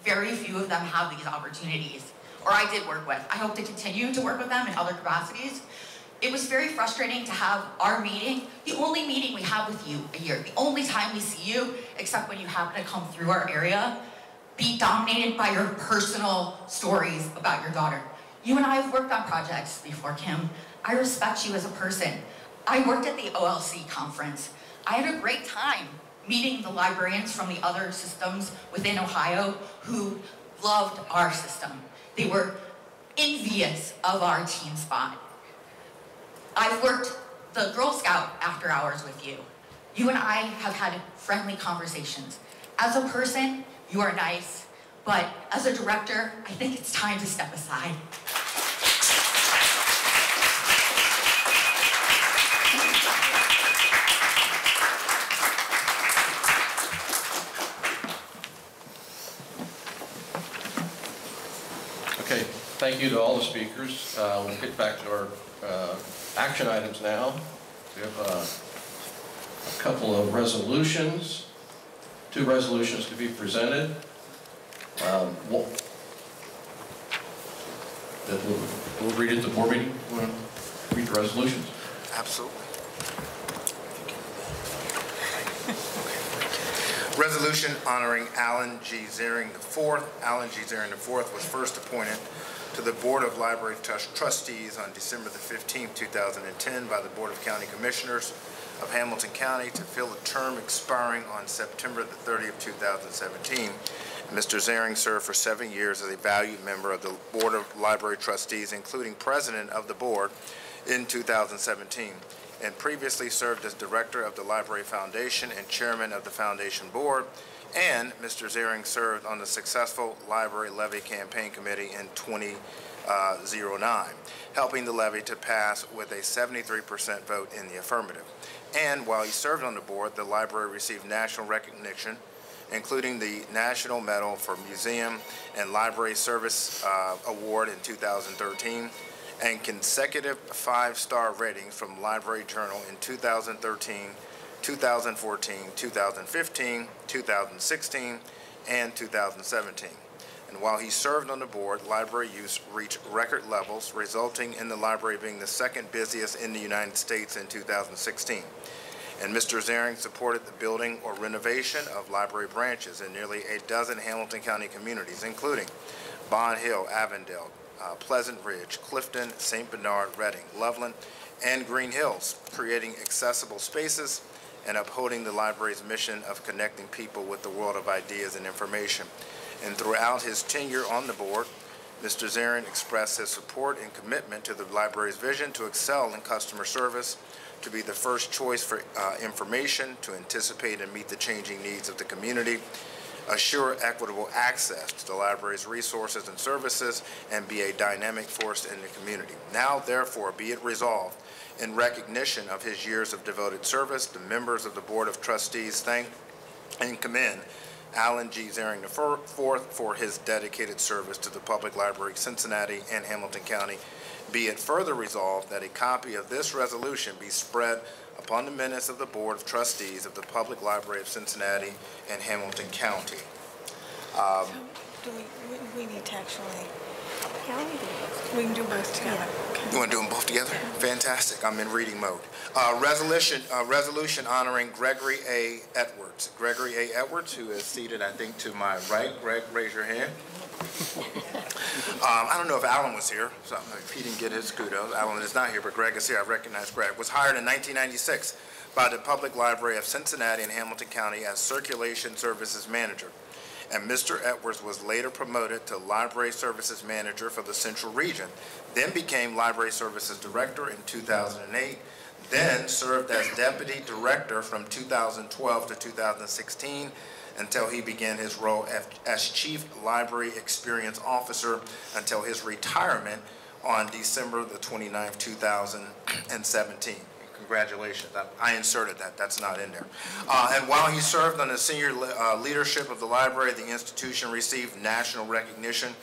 very few of them have these opportunities, or I did work with. I hope to continue to work with them in other capacities. It was very frustrating to have our meeting, the only meeting we have with you a year, the only time we see you, except when you happen to come through our area, be dominated by your personal stories about your daughter. You and I have worked on projects before, Kim. I respect you as a person. I worked at the OLC conference. I had a great time meeting the librarians from the other systems within Ohio who loved our system. They were envious of our Teen Spot. I've worked the Girl Scout after hours with you. You and I have had friendly conversations. As a person, you are nice, but as a director, I think it's time to step aside. Okay, thank you to all the speakers. We'll get back to our action items now. We have a couple of resolutions, 2 resolutions to be presented. We'll read it at the board meeting. Want to read the resolutions? Absolutely. Resolution honoring Alan G. Ziering IV. Alan G. Ziering IV was first appointed to the Board of Library Trustees on December the 15th, 2010 by the Board of County Commissioners of Hamilton County to fill a term expiring on September the 30th, 2017. Mr. Ziering served for 7 years as a valued member of the Board of Library Trustees, including president of the board in 2017, and previously served as director of the Library Foundation and chairman of the Foundation Board. And Mr. Ziering served on the successful Library Levy Campaign Committee in 2009, helping the levy to pass with a 73% vote in the affirmative. And while he served on the board, the library received national recognition including the National Medal for Museum and Library Service Award in 2013, and consecutive 5-star ratings from Library Journal in 2013, 2014, 2015, 2016, and 2017. And while he served on the board, library use reached record levels, resulting in the library being the second busiest in the United States in 2016. And Mr. Ziering supported the building or renovation of library branches in nearly a dozen Hamilton County communities, including Bond Hill, Avondale, Pleasant Ridge, Clifton, St. Bernard, Reading, Loveland, and Green Hills, creating accessible spaces and upholding the library's mission of connecting people with the world of ideas and information. And throughout his tenure on the board, Mr. Ziering expressed his support and commitment to the library's vision to excel in customer service, to be the first choice for information, to anticipate and meet the changing needs of the community, assure equitable access to the library's resources and services, and be a dynamic force in the community. Now, therefore, be it resolved, in recognition of his years of devoted service, the members of the Board of Trustees thank and commend Alan G. Ziering IV for his dedicated service to the Public Library of Cincinnati and Hamilton County. Be it further resolved that a copy of this resolution be spread upon the minutes of the Board of Trustees of the Public Library of Cincinnati and Hamilton County. So do we need to actually, we can do both together. Okay. You want to do them both together? Fantastic. I'm in reading mode. Resolution honoring Gregory A. Edwards. Gregory A. Edwards, who is seated, I think, to my right. Greg, raise your hand. I don't know if Alan was here, so if he didn't get his kudos. Alan is not here, but Greg is here. I recognize Greg. Was hired in 1996 by the Public Library of Cincinnati and Hamilton County as Circulation Services Manager. And Mr. Edwards was later promoted to Library Services Manager for the Central Region, then became Library Services Director in 2008, then served as Deputy Director from 2012 to 2016 until he began his role as Chief Library Experience Officer until his retirement on December the 29th, 2017. Congratulations. I inserted that. That's not in there. And while he served on the senior leadership of the library, the institution received national recognition,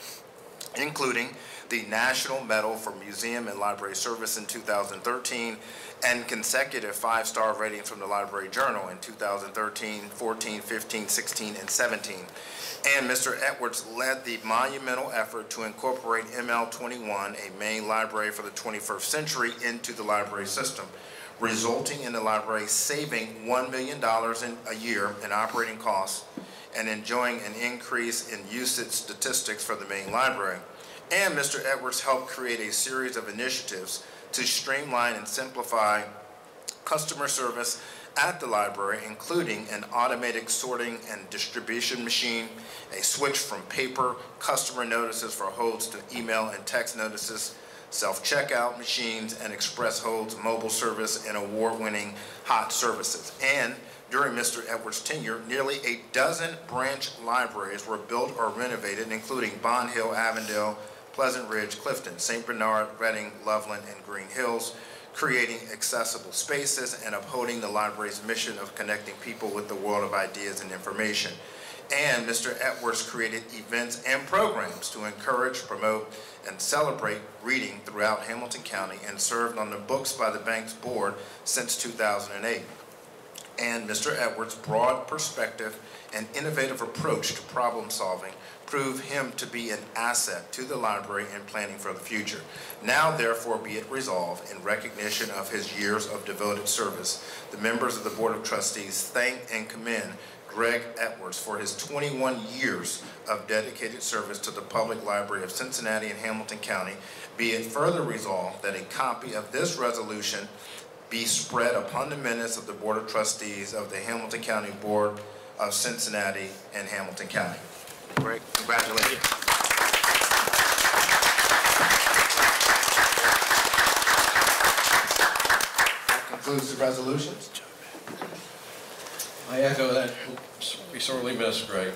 including the National Medal for Museum and Library Service in 2013, and consecutive 5-star ratings from the Library Journal in 2013, 14, 15, 16, and 17. And Mr. Edwards led the monumental effort to incorporate ML21, a main library for the 21st century, into the library system, resulting in the library saving $1 million a year in operating costs and enjoying an increase in usage statistics for the main library. And Mr. Edwards helped create a series of initiatives to streamline and simplify customer service at the library, including an automated sorting and distribution machine, a switch from paper customer notices for holds to email and text notices, self-checkout machines, and express holds mobile service, and award-winning hot services. And during Mr. Edwards' tenure, nearly a dozen branch libraries were built or renovated, including Bond Hill, Avondale, Pleasant Ridge, Clifton, St. Bernard, Reading, Loveland, and Green Hills, creating accessible spaces and upholding the library's mission of connecting people with the world of ideas and information. And Mr. Edwards created events and programs to encourage, promote, and celebrate reading throughout Hamilton County, and served on the Books by the Bank's board since 2008. And Mr. Edwards' broad perspective and innovative approach to problem solving prove him to be an asset to the library in planning for the future. Now, therefore, be it resolved, in recognition of his years of devoted service, the members of the Board of Trustees thank and commend Greg Edwards for his 21 years of dedicated service to the Public Library of Cincinnati and Hamilton County. Be it further resolved that a copy of this resolution be spread upon the minutes of the Board of Trustees of the Hamilton County Board of Cincinnati and Hamilton County. Great, congratulations. That concludes the resolutions. I echo that. We sorely miss Greg.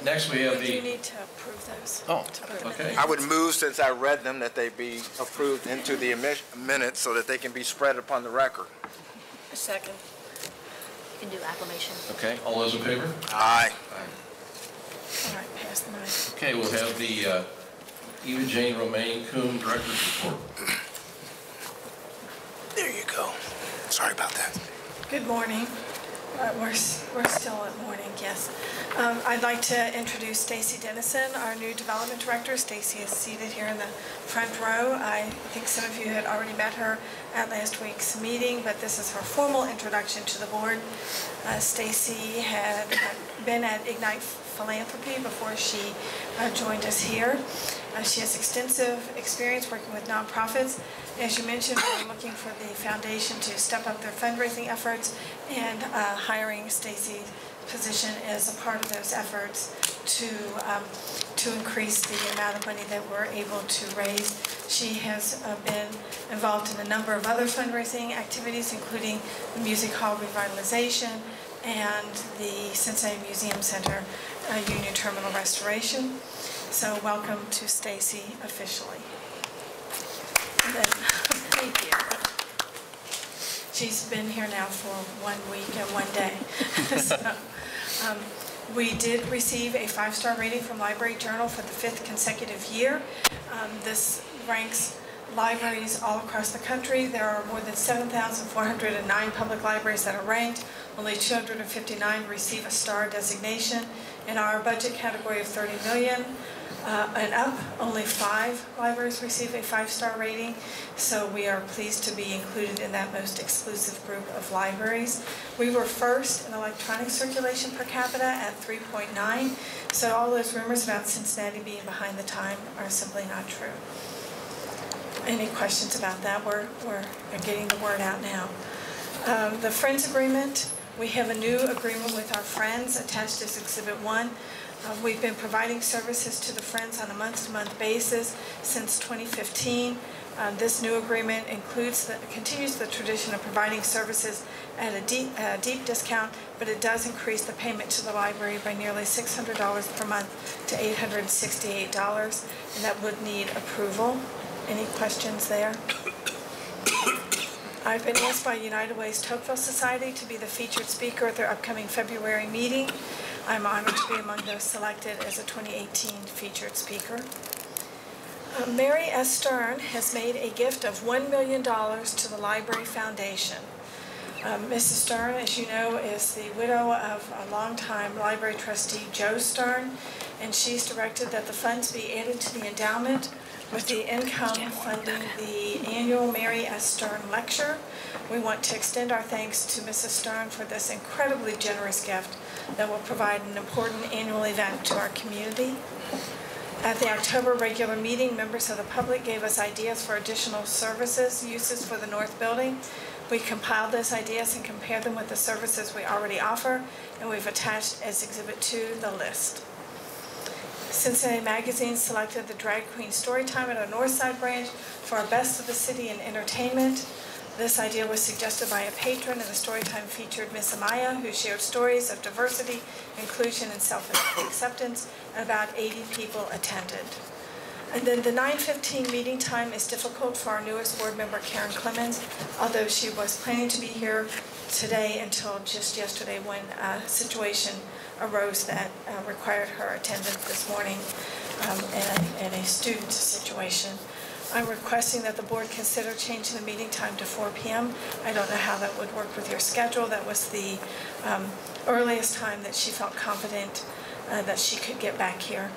Next we have Do you the... need to approve those? Oh, To put them in okay. the I would move, since I read them, that they be approved into the minutes so that they can be spread upon the record. A second. You can do acclamation. Okay, all those in favor? Aye. All right, pass the mic. Okay, we'll have the Eva Jane Romaine Coombe Director's Report. There you go. Sorry about that. Good morning. We're still at morning, yes. I'd like to introduce Stacy Dennison, our new Development Director. Stacy is seated here in the front row. I think some of you had already met her at last week's meeting, but this is her formal introduction to the board. Stacy had been at Ignite Philanthropy before she joined us here. She has extensive experience working with nonprofits. As you mentioned, we're looking for the foundation to step up their fundraising efforts, and hiring Stacy's position as a part of those efforts to increase the amount of money that we're able to raise. She has been involved in a number of other fundraising activities, including the Music Hall revitalization and the Cincinnati Museum Center Union Terminal restoration. So welcome to Stacy officially. And then, thank you. She's been here now for 1 week and 1 day. So, we did receive a 5-star rating from Library Journal for the 5th consecutive year. This ranks libraries all across the country. There are more than 7,409 public libraries that are ranked. Only 259 receive a star designation. In our budget category of 30 million and up, only 5 libraries receive a 5-star rating. So we are pleased to be included in that most exclusive group of libraries. We were first in electronic circulation per capita at 3.9. So all those rumors about Cincinnati being behind the time are simply not true. Any questions about that? We're getting the word out now. The Friends Agreement, we have a new agreement with our Friends attached as Exhibit 1. We've been providing services to the Friends on a month-to-month basis since 2015. This new agreement continues the tradition of providing services at a deep discount, but it does increase the payment to the library by nearly $600 per month to $868, and that would need approval. Any questions there? I've been asked by United Way's Tocqueville Society to be the featured speaker at their upcoming February meeting. I'm honored to be among those selected as a 2018 featured speaker. Mary S. Stern has made a gift of $1 million to the Library Foundation. Mrs. Stern, as you know, is the widow of a longtime library trustee, Joe Stern, and she's directed that the funds be added to the endowment, with the income funding the annual Mary S. Stern Lecture. We want to extend our thanks to Mrs. Stern for this incredibly generous gift that will provide an important annual event to our community. At the October regular meeting, members of the public gave us ideas for additional services uses for the North Building. We compiled those ideas and compared them with the services we already offer, and we've attached as Exhibit 2 the list. Cincinnati Magazine selected the Drag Queen Storytime at our Northside branch for our Best of the City in Entertainment. This idea was suggested by a patron, and the Storytime featured Miss Amaya, who shared stories of diversity, inclusion, and self-acceptance, and about 80 people attended. And then the 9:15 meeting time is difficult for our newest board member, Karen Clemens, although she was planning to be here today until just yesterday when a situation arose that required her attendance this morning and a student situation. I'm requesting that the board consider changing the meeting time to 4 p.m. I don't know how that would work with your schedule. That was the earliest time that she felt confident that she could get back here.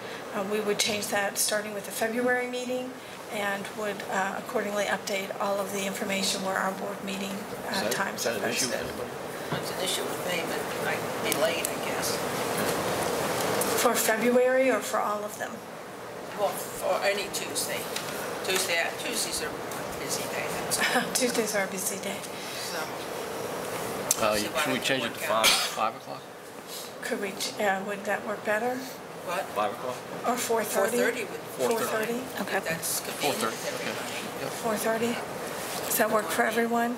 We would change that starting with the February meeting and would accordingly update all of the information where our board meeting times are posted. It's an issue with payment. Might be late, I guess. For February or for all of them? Well, for any Tuesday. Tuesdays are a busy day. Tuesdays are a busy day. So, should we change it to 5 o'clock? Could we? Would that work better? What? 5 o'clock? Or 4:30? 4:30 4:30. Okay. That's convenient to everybody. Okay. 4:30. Does that work for everyone?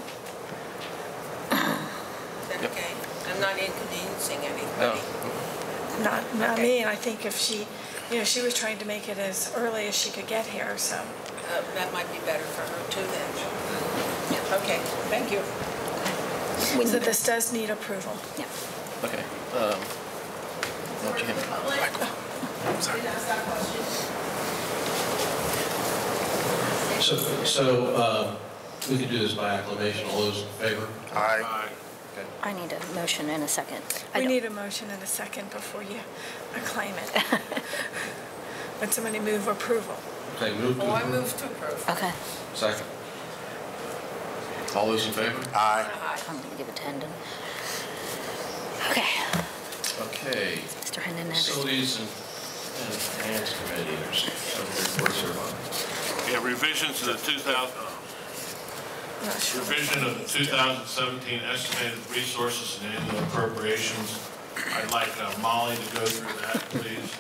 Is that okay? I'm not inconveniencing anybody. Not me. And I think if she, she was trying to make it as early as she could get here, so. That might be better for her too then. Yeah, okay, thank you. So this does need approval. Yeah. Okay. What you have? So we can do this by acclamation. All those in favor? Aye. Okay. I need a motion and a second. We need a motion and a second before you acclaim it. Would somebody move approval? Okay, move to Oh, I approve. move to approve. Okay. Second. All those in favor? Aye. I'm going to give it to Hendon. Okay. Okay. Mr. Hendon next. Facilities and Finance Committee. There's several reports here, Bob. Yeah, revisions to the 2000, revision of the 2017 estimated resources and annual appropriations. I'd like Molly to go through that, please.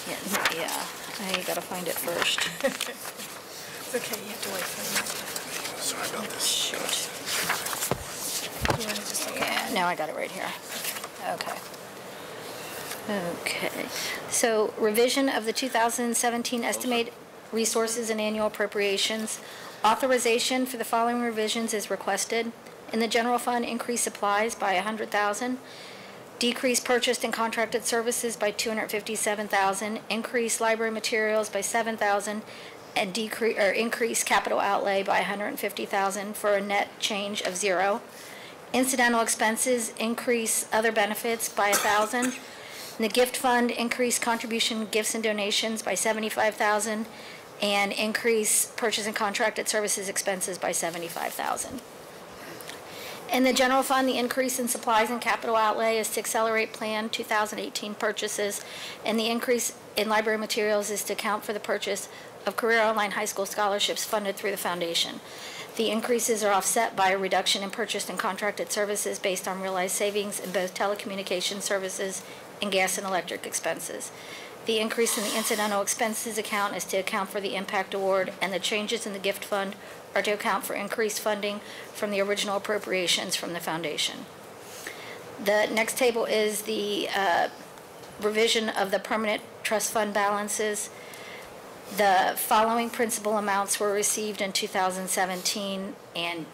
Yeah, I got to find it first. It's okay, you have to wait for a minute. Sorry about this. Shoot. You want to just look Yeah, now I got it right here. Okay. Okay. So revision of the 2017 estimated resources and annual appropriations. Authorization for the following revisions is requested. In the general fund, increase supplies by $100,000. Decrease purchased and contracted services by $257,000. Increase library materials by $7,000. And increase capital outlay by $150,000 for a net change of $0. Incidental expenses, increase other benefits by $1,000. In the gift fund, increase contribution gifts and donations by $75,000. And increase purchase and contracted services expenses by $75,000. In the general fund, the increase in supplies and capital outlay is to accelerate planned 2018 purchases, and the increase in library materials is to account for the purchase of career online high school scholarships funded through the foundation. The increases are offset by a reduction in purchased and contracted services based on realized savings in both telecommunication services and gas and electric expenses. The increase in the incidental expenses account is to account for the impact award, and the changes in the gift fund are to account for increased funding from the original appropriations from the foundation. The next table is the revision of the permanent trust fund balances. The following principal amounts were received in 2017 and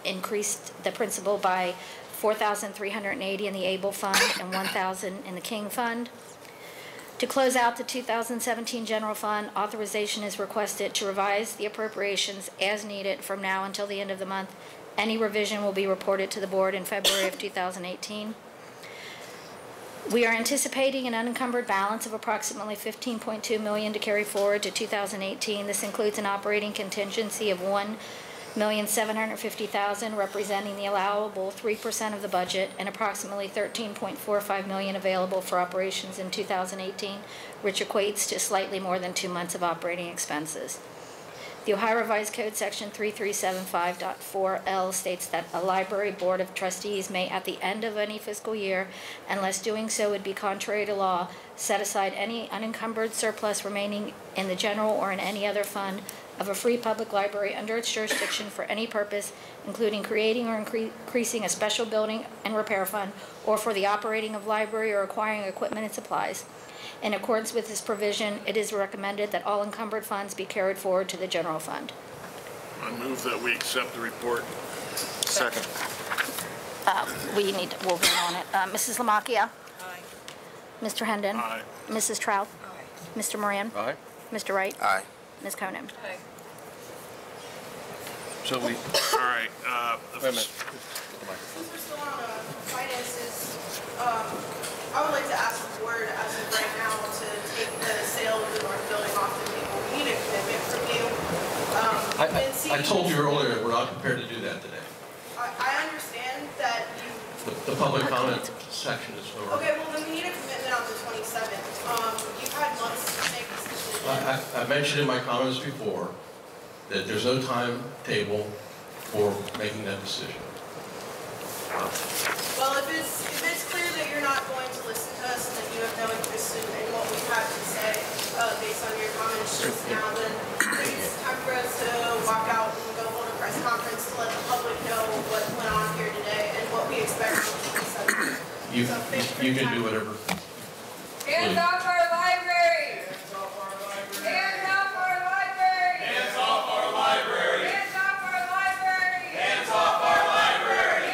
increased the principal by $4,380 in the ABLE fund and $1,000 in the King fund. To close out the 2017 general fund, authorization is requested to revise the appropriations as needed from now until the end of the month. Any revision will be reported to the board in February of 2018. We are anticipating an unencumbered balance of approximately $15.2 million to carry forward to 2018. This includes an operating contingency of $1,750,000, representing the allowable 3% of the budget, and approximately $13.45 million available for operations in 2018, which equates to slightly more than 2 months of operating expenses. The Ohio Revised Code Section 3375.4L states that a library board of trustees may, at the end of any fiscal year, unless doing so would be contrary to law, set aside any unencumbered surplus remaining in the general or in any other fund of a free public library under its jurisdiction for any purpose, including creating or increasing a special building and repair fund, or for the operating of library or acquiring equipment and supplies. In accordance with this provision, it is recommended that all encumbered funds be carried forward to the general fund. I move that we accept the report. Second. We'll vote on it. Mrs. Lamacchia? Aye. Mr. Hendon? Aye. Mrs. Trout? Aye. Mr. Moran? All right. Mr. Wright? Aye. Ms. Conan? Aye. So we, All right. wait a minute. Since we're still on finances, I would like to ask the board as of right now to take the sale of the North Building off the table. We need a commitment from you. I told you earlier, we're not prepared to do that today. I understand that you... The public comment section is over. Okay, well then we need a commitment on the 27th. You've had months to make this decision. I mentioned in my comments before that there's no timetable for making that decision. Well, if it's clear that you're not going to listen to us and that you have no interest in what we've had to say based on your comments just now, then maybe it's time for us to walk out and go hold a press conference to let the public know what went on here today and what we expect from the 27th. You can do whatever. Hands off our library! Hands off our library! Hands off our library! Hands off our library! Hands off our library! Hands off our library!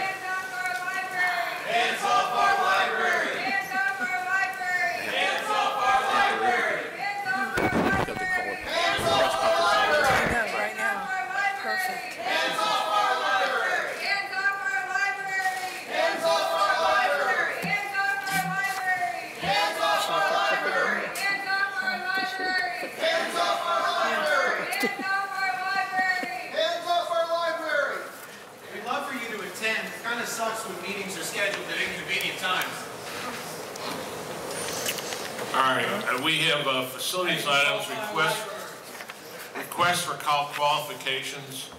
meetings are scheduled at inconvenient times. All right, we have facilities items, request for qualifications.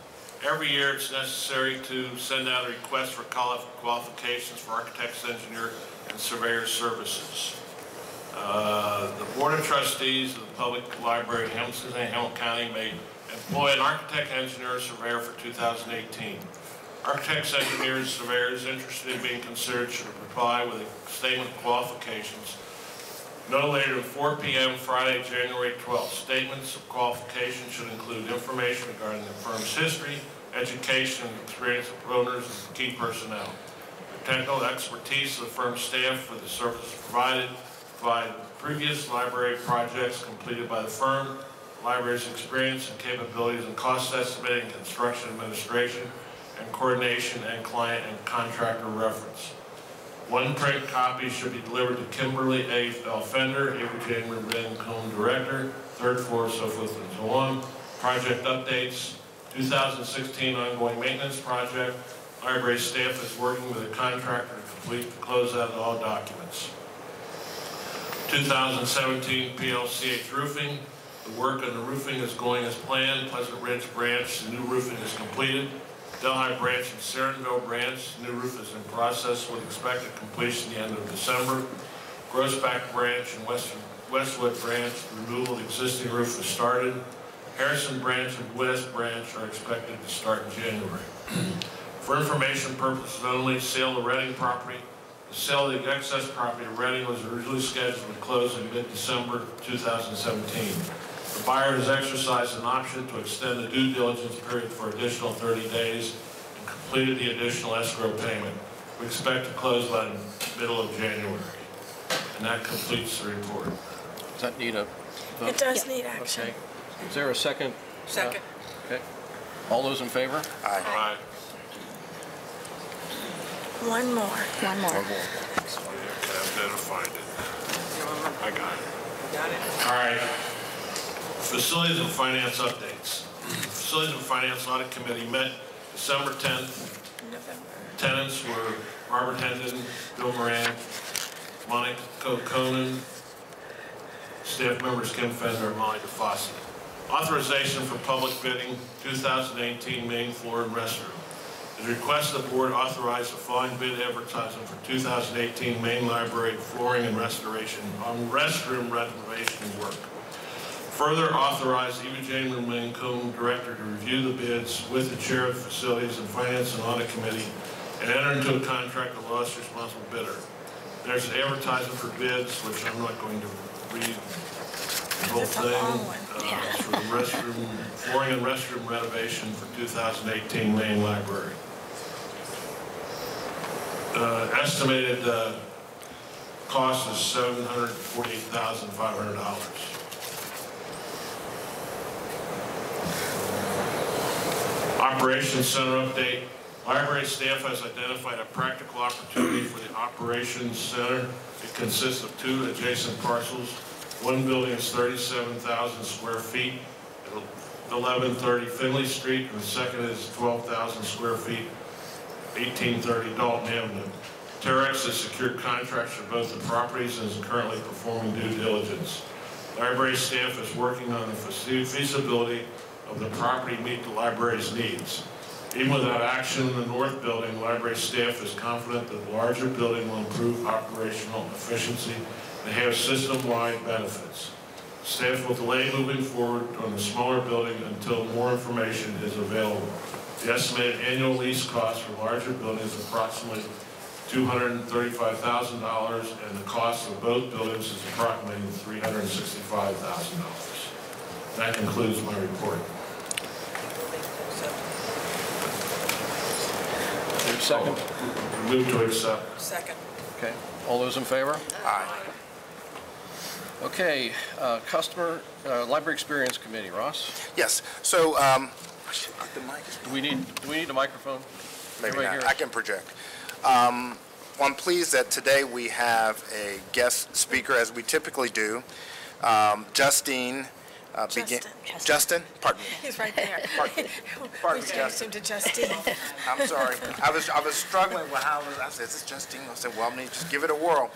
Every year it's necessary to send out a request for qualifications for architects, engineer, and surveyor services. The Board of Trustees of the Public Library in Hamilton and Hamilton County may employ an architect, engineer, or surveyor for 2018. Architects, engineers, surveyors interested in being considered should reply with a statement of qualifications no later than 4 p.m. Friday, January 12th. Statements of qualification should include information regarding the firm's history, education, and experience of owners and key personnel, the technical expertise of the firm's staff for the services provided, previous library projects completed by the firm, library's experience and capabilities in cost estimating, construction administration, and coordination, and client and contractor reference. One print copy should be delivered to Kimberly A. Fender, Avery J. Rubin, Cone Director, 3rd floor, so forth and so on. Project updates, 2016 ongoing maintenance project. Library staff is working with a contractor to complete the closeout of all documents. 2017 PLCH roofing. The work on the roofing is going as planned. Pleasant Ridge branch, the new roofing is completed. Delhi branch and Serenville branch, new roof is in process with expected completion the end of December. Grossback branch and Westwood branch, removal of the existing roof is started. Harrison branch and West branch are expected to start in January. For information purposes only, sale of Reading property. The sale of the excess property of Reading was originally scheduled to close in mid-December 2017. The buyer has exercised an option to extend the due diligence period for additional 30 days and completed the additional escrow payment. We expect to close by the middle of January. And that completes the report. Does that need a vote? It does need action. Okay. Is there a second? Second. Okay. All those in favor? Aye. Aye. One more. One more. Okay, I'm going to find it. I got it. All right. Facilities and Finance updates. The Facilities and Finance Audit Committee met December 10th. Tenants were Robert Hendon, Bill Moran, Monica Conan, staff members Kim Fender and Molly DeFosse. Authorization for public bidding 2018 main floor and restroom. It is requested the board authorize the following bid advertisement for 2018 main library flooring and restoration on restroom renovation work. Further authorize Eva Jane Rumancone, Director, to review the bids with the Chair of the Facilities and Finance and Audit Committee and enter into a contract with the lowest responsible bidder. There's an advertisement for bids, which I'm not going to read the whole thing. It's for the restroom, flooring and restroom renovation for 2018 main library. Estimated cost is $748,500. Operations Center update. Library staff has identified a practical opportunity for the Operations Center. It consists of 2 adjacent parcels. One building is 37,000 square feet at 1130 Finley Street, and the second is 12,000 square feet, 1830 Dalton Avenue. Terex has secured contracts for both the properties and is currently performing due diligence. Library staff is working on the feasibility of the property to meet the library's needs. Even without action in the north building, library staff is confident that the larger building will improve operational efficiency and have system-wide benefits. Staff will delay moving forward on the smaller building until more information is available. The estimated annual lease cost for larger buildings is approximately $235,000, and the cost of both buildings is approximately $365,000. That concludes my report. Second. Move to accept. Second. Okay. All those in favor? Aye. Okay. Library Experience Committee. Ross? Yes. So, do we need a microphone? maybe Everybody not. hear I us? can project. Well, I'm pleased that today we have a guest speaker, as we typically do. Justine Justin, pardon me. He's right there. Pardon We me, changed Justin. him to Justine. I'm sorry. I was struggling with how I said, is this Justine? I said, well, I mean, just give it a whirl.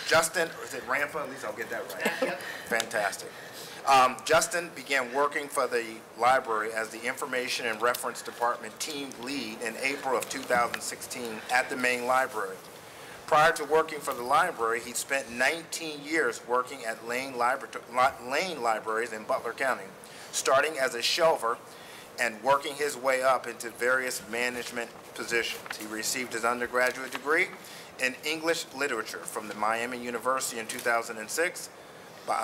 Justin, or is it Rampa? At least I'll get that right. Fantastic. Justin began working for the library as the Information and Reference Department team lead in April of 2016 at the main library. Prior to working for the library, he spent 19 years working at Lane Libraries in Butler County, starting as a shelver and working his way up into various management positions. He received his undergraduate degree in English literature from the Miami University in 2006,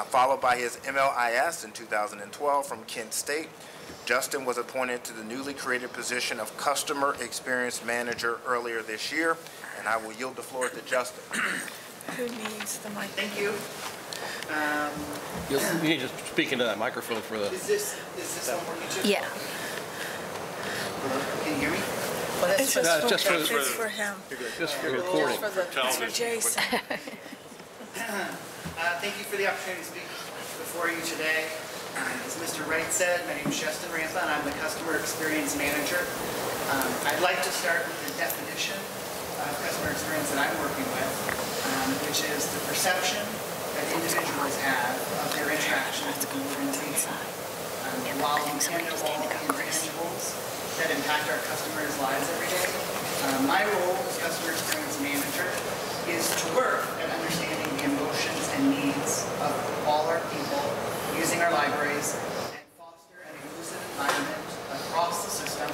followed by his MLIS in 2012 from Kent State. Justin was appointed to the newly created position of Customer Experience Manager earlier this year, and I will yield the floor to Justin. Who needs the mic? Thank you. You need to speak into that microphone for the... Is this on for YouTube? Yeah. Can you hear me? Well, it's just for him. Just for recording. It's for Jason. Thank you for the opportunity to speak before you today. As Mr. Wright said, my name is Justin Rampa, and I'm the Customer Experience Manager. I'd like to start with the definition of customer experience that I'm working with, which is the perception that individuals have of their interactions with the organization. While we tend to all intangibles that impact our customers' lives every day, my role as Customer Experience Manager is to work at understanding the emotions and needs of all our people using our libraries and foster an inclusive environment across the system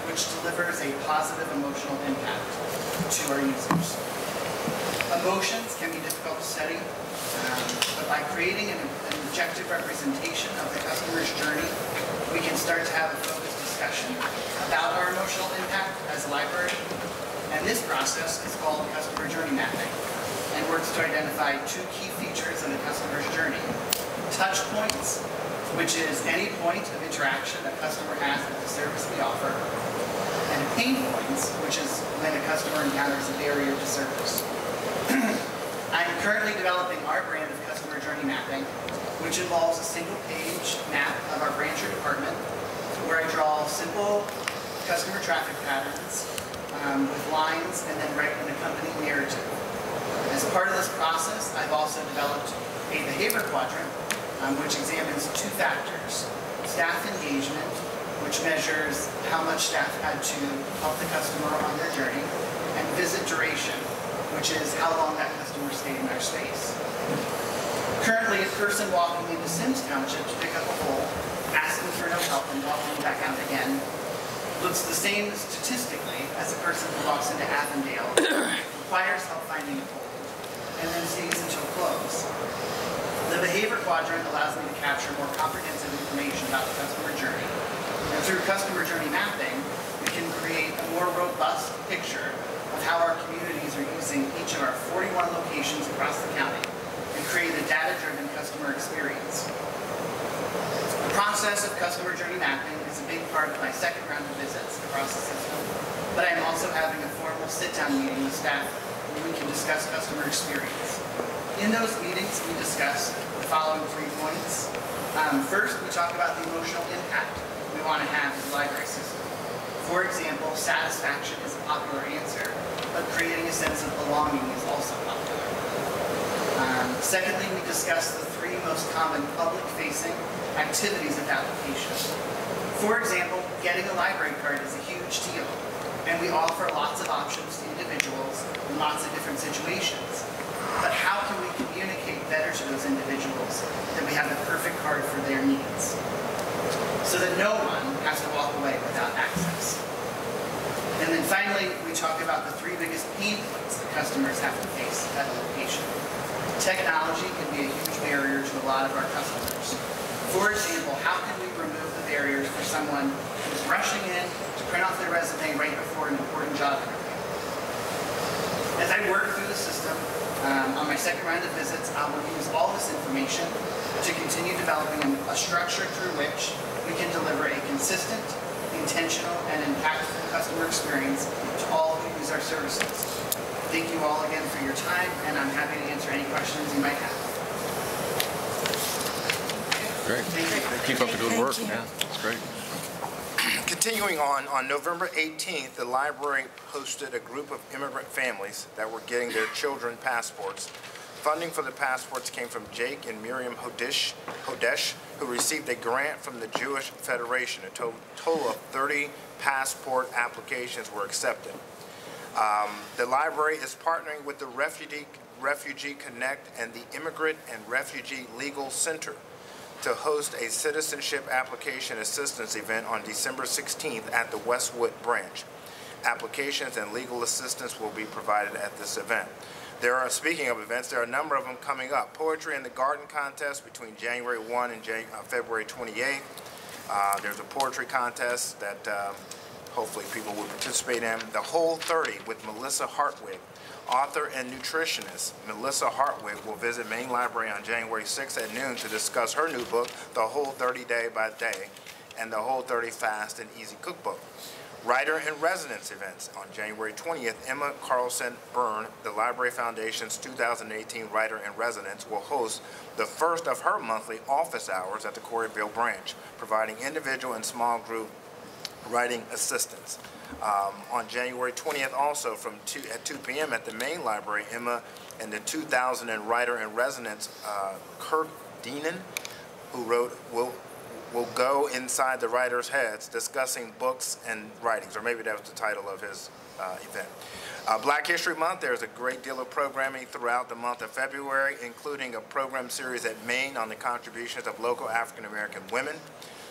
which delivers a positive emotional impact to our users. Emotions can be difficult to study, but by creating an objective representation of the customer's journey, we can start to have a focused discussion about our emotional impact as a library. And this process is called customer journey mapping and works to identify two key features of the customer's journey. Touch points, which is any point of interaction a customer has with the service we offer, and pain points, which is when a customer encounters a barrier to service. I'm currently developing our brand of customer journey mapping, which involves a single-page map of our branch or department, where I draw simple customer traffic patterns with lines and then write an accompanying narrative. As part of this process, I've also developed a behavior quadrant, which examines two factors: staff engagement, which measures how much staff had to help the customer on their journey, and visit duration, which is how long that customer stayed in our space. Currently, a person walking into Sims Township to pick up a pole, asking for no help and walking back out again, looks the same statistically as a person who walks into Avondale, requires help finding a pole, and then stays until close. The behavior quadrant allows me to capture more comprehensive information about the customer journey. And through customer journey mapping, we can create a more robust picture of how our communities are using each of our 41 locations across the county and create a data-driven customer experience. The process of customer journey mapping is a big part of my second round of visits across the system, but I'm also having a formal sit-down meeting with staff where we can discuss customer experience. In those meetings, we discuss the following 3 points. First, we talk about the emotional impact we want to have in the library system. For example, satisfaction is a popular answer, but creating a sense of belonging is also popular. Secondly, we discuss the 3 most common public-facing activities of application. For example, getting a library card is a huge deal, and we offer lots of options to individuals in lots of different situations. But how can we communicate better to those individuals that we have the perfect card for their needs, so that no one has to walk away without access? And then finally, we talk about the 3 biggest pain points that customers have to face at a location. Technology can be a huge barrier to a lot of our customers. For example, how can we remove the barriers for someone who's rushing in to print off their resume right before an important job interview? As I work through the system, on my second round of visits, I will use all this information to continue developing a structure through which we can deliver a consistent, intentional, and impactful customer experience to all who use our services. Thank you all again for your time, and I'm happy to answer any questions you might have. Great. Keep up the good work. Yeah, that's great. Continuing on November 18th, the library hosted a group of immigrant families that were getting their children passports. Funding for the passports came from Jake and Miriam Hodesh, who received a grant from the Jewish Federation. A total of 30 passport applications were accepted. The library is partnering with the Refugee Connect and the Immigrant and Refugee Legal Center to host a citizenship application assistance event on December 16th at the Westwood branch. Applications and legal assistance will be provided at this event. Speaking of events, there are a number of them coming up. Poetry in the Garden contest between January 1 and February 28th. There's a poetry contest that hopefully people will participate in. The Whole 30 with Melissa Hartwig. Author and nutritionist Melissa Hartwig will visit Main Library on January 6th at noon to discuss her new book, The Whole 30 Day by Day, and The Whole 30 Fast and Easy Cookbook. Writer in Residence events on January 20th, Emma Carlson Byrne, the Library Foundation's 2018 Writer in Residence, will host the first of her monthly office hours at the Coreyville branch, providing individual and small group writing assistance. On January 20th, also at 2 p.m. at the Main Library, Emma and the 2000 Writer in Residence, Kurt Deenan, who wrote, will go inside the writers' heads discussing books and writings, or maybe that was the title of his event. Black History Month, there's a great deal of programming throughout the month of February, including a program series at Maine on the contributions of local African-American women,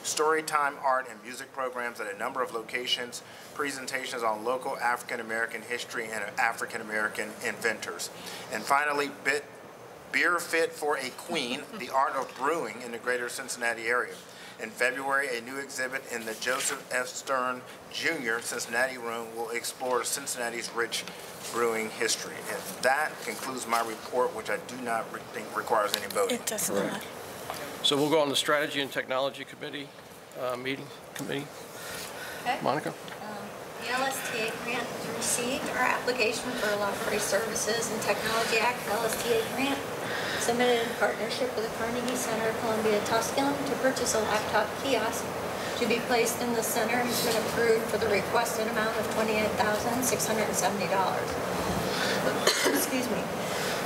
storytime, art, and music programs at a number of locations, presentations on local African-American history and African-American inventors. And finally, Beer Fit for a Queen, the art of brewing in the greater Cincinnati area. In February, a new exhibit in the Joseph F. Stern Jr. Cincinnati Room will explore Cincinnati's rich brewing history. And that concludes my report, which I do not think requires any voting. It does not. So we'll go on the Strategy and Technology Committee Okay. Monica? The LSTA grant has received our application for a Library Services and Technology Act LSTA grant submitted in partnership with the Carnegie Center of Columbia Tusculum to purchase a laptop kiosk to be placed in the center has been approved for the requested amount of $28,670. Excuse me.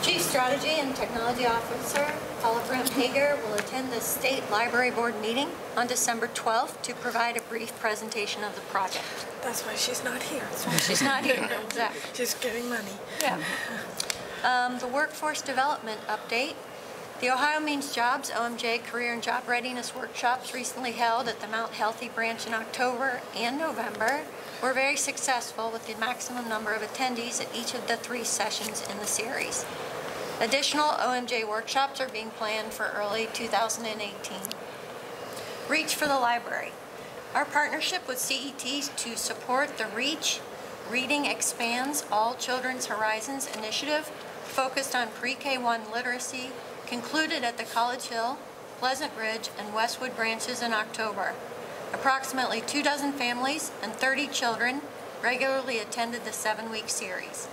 Chief Strategy and Technology Officer Paula Brent Hager will attend the State Library Board meeting on December 12th to provide a brief presentation of the project. That's why she's not here. She's not here, exactly. She's getting money. Yeah. The workforce development update. The Ohio Means Jobs OMJ Career and Job Readiness Workshops recently held at the Mount Healthy branch in October and November were very successful with the maximum number of attendees at each of the 3 sessions in the series. Additional OMJ workshops are being planned for early 2018. Reach for the Library. Our partnership with CET to support the REACH Reading Expands All Children's Horizons initiative focused on pre-K-1 literacy concluded at the College Hill, Pleasant Ridge, and Westwood branches in October. Approximately 24 families and 30 children regularly attended the 7-week series.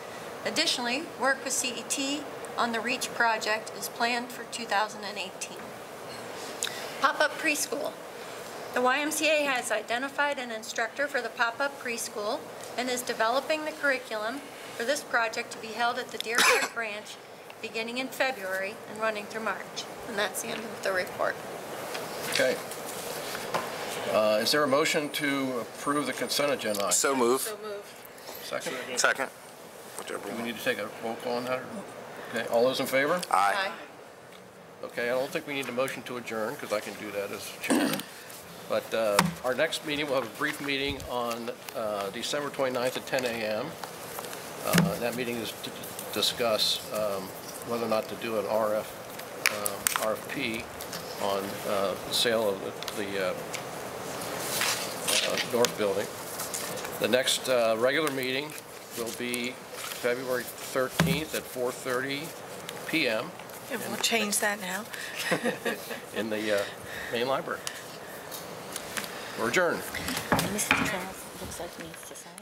Additionally, work with CET on the REACH project is planned for 2018. Pop-up preschool. The YMCA has identified an instructor for the pop-up preschool and is developing the curriculum for this project to be held at the Deer Park branch beginning in February and running through March. And that's the end of the report. Okay. Is there a motion to approve the consent agenda item? So move. So moved. Second? Second. Do we need to take a roll call on that? Okay, all those in favor? Aye. Okay, I don't think we need a motion to adjourn because I can do that as chairman. But our next meeting, we'll have a brief meeting on December 29th at 10 a.m. That meeting is to discuss whether or not to do an RFP on the sale of the North Building. The next regular meeting will be February 13th at 4:30 p.m. Yeah, we'll change that now. in the main library. We're adjourned. Mrs. Charles looks like needs to sign.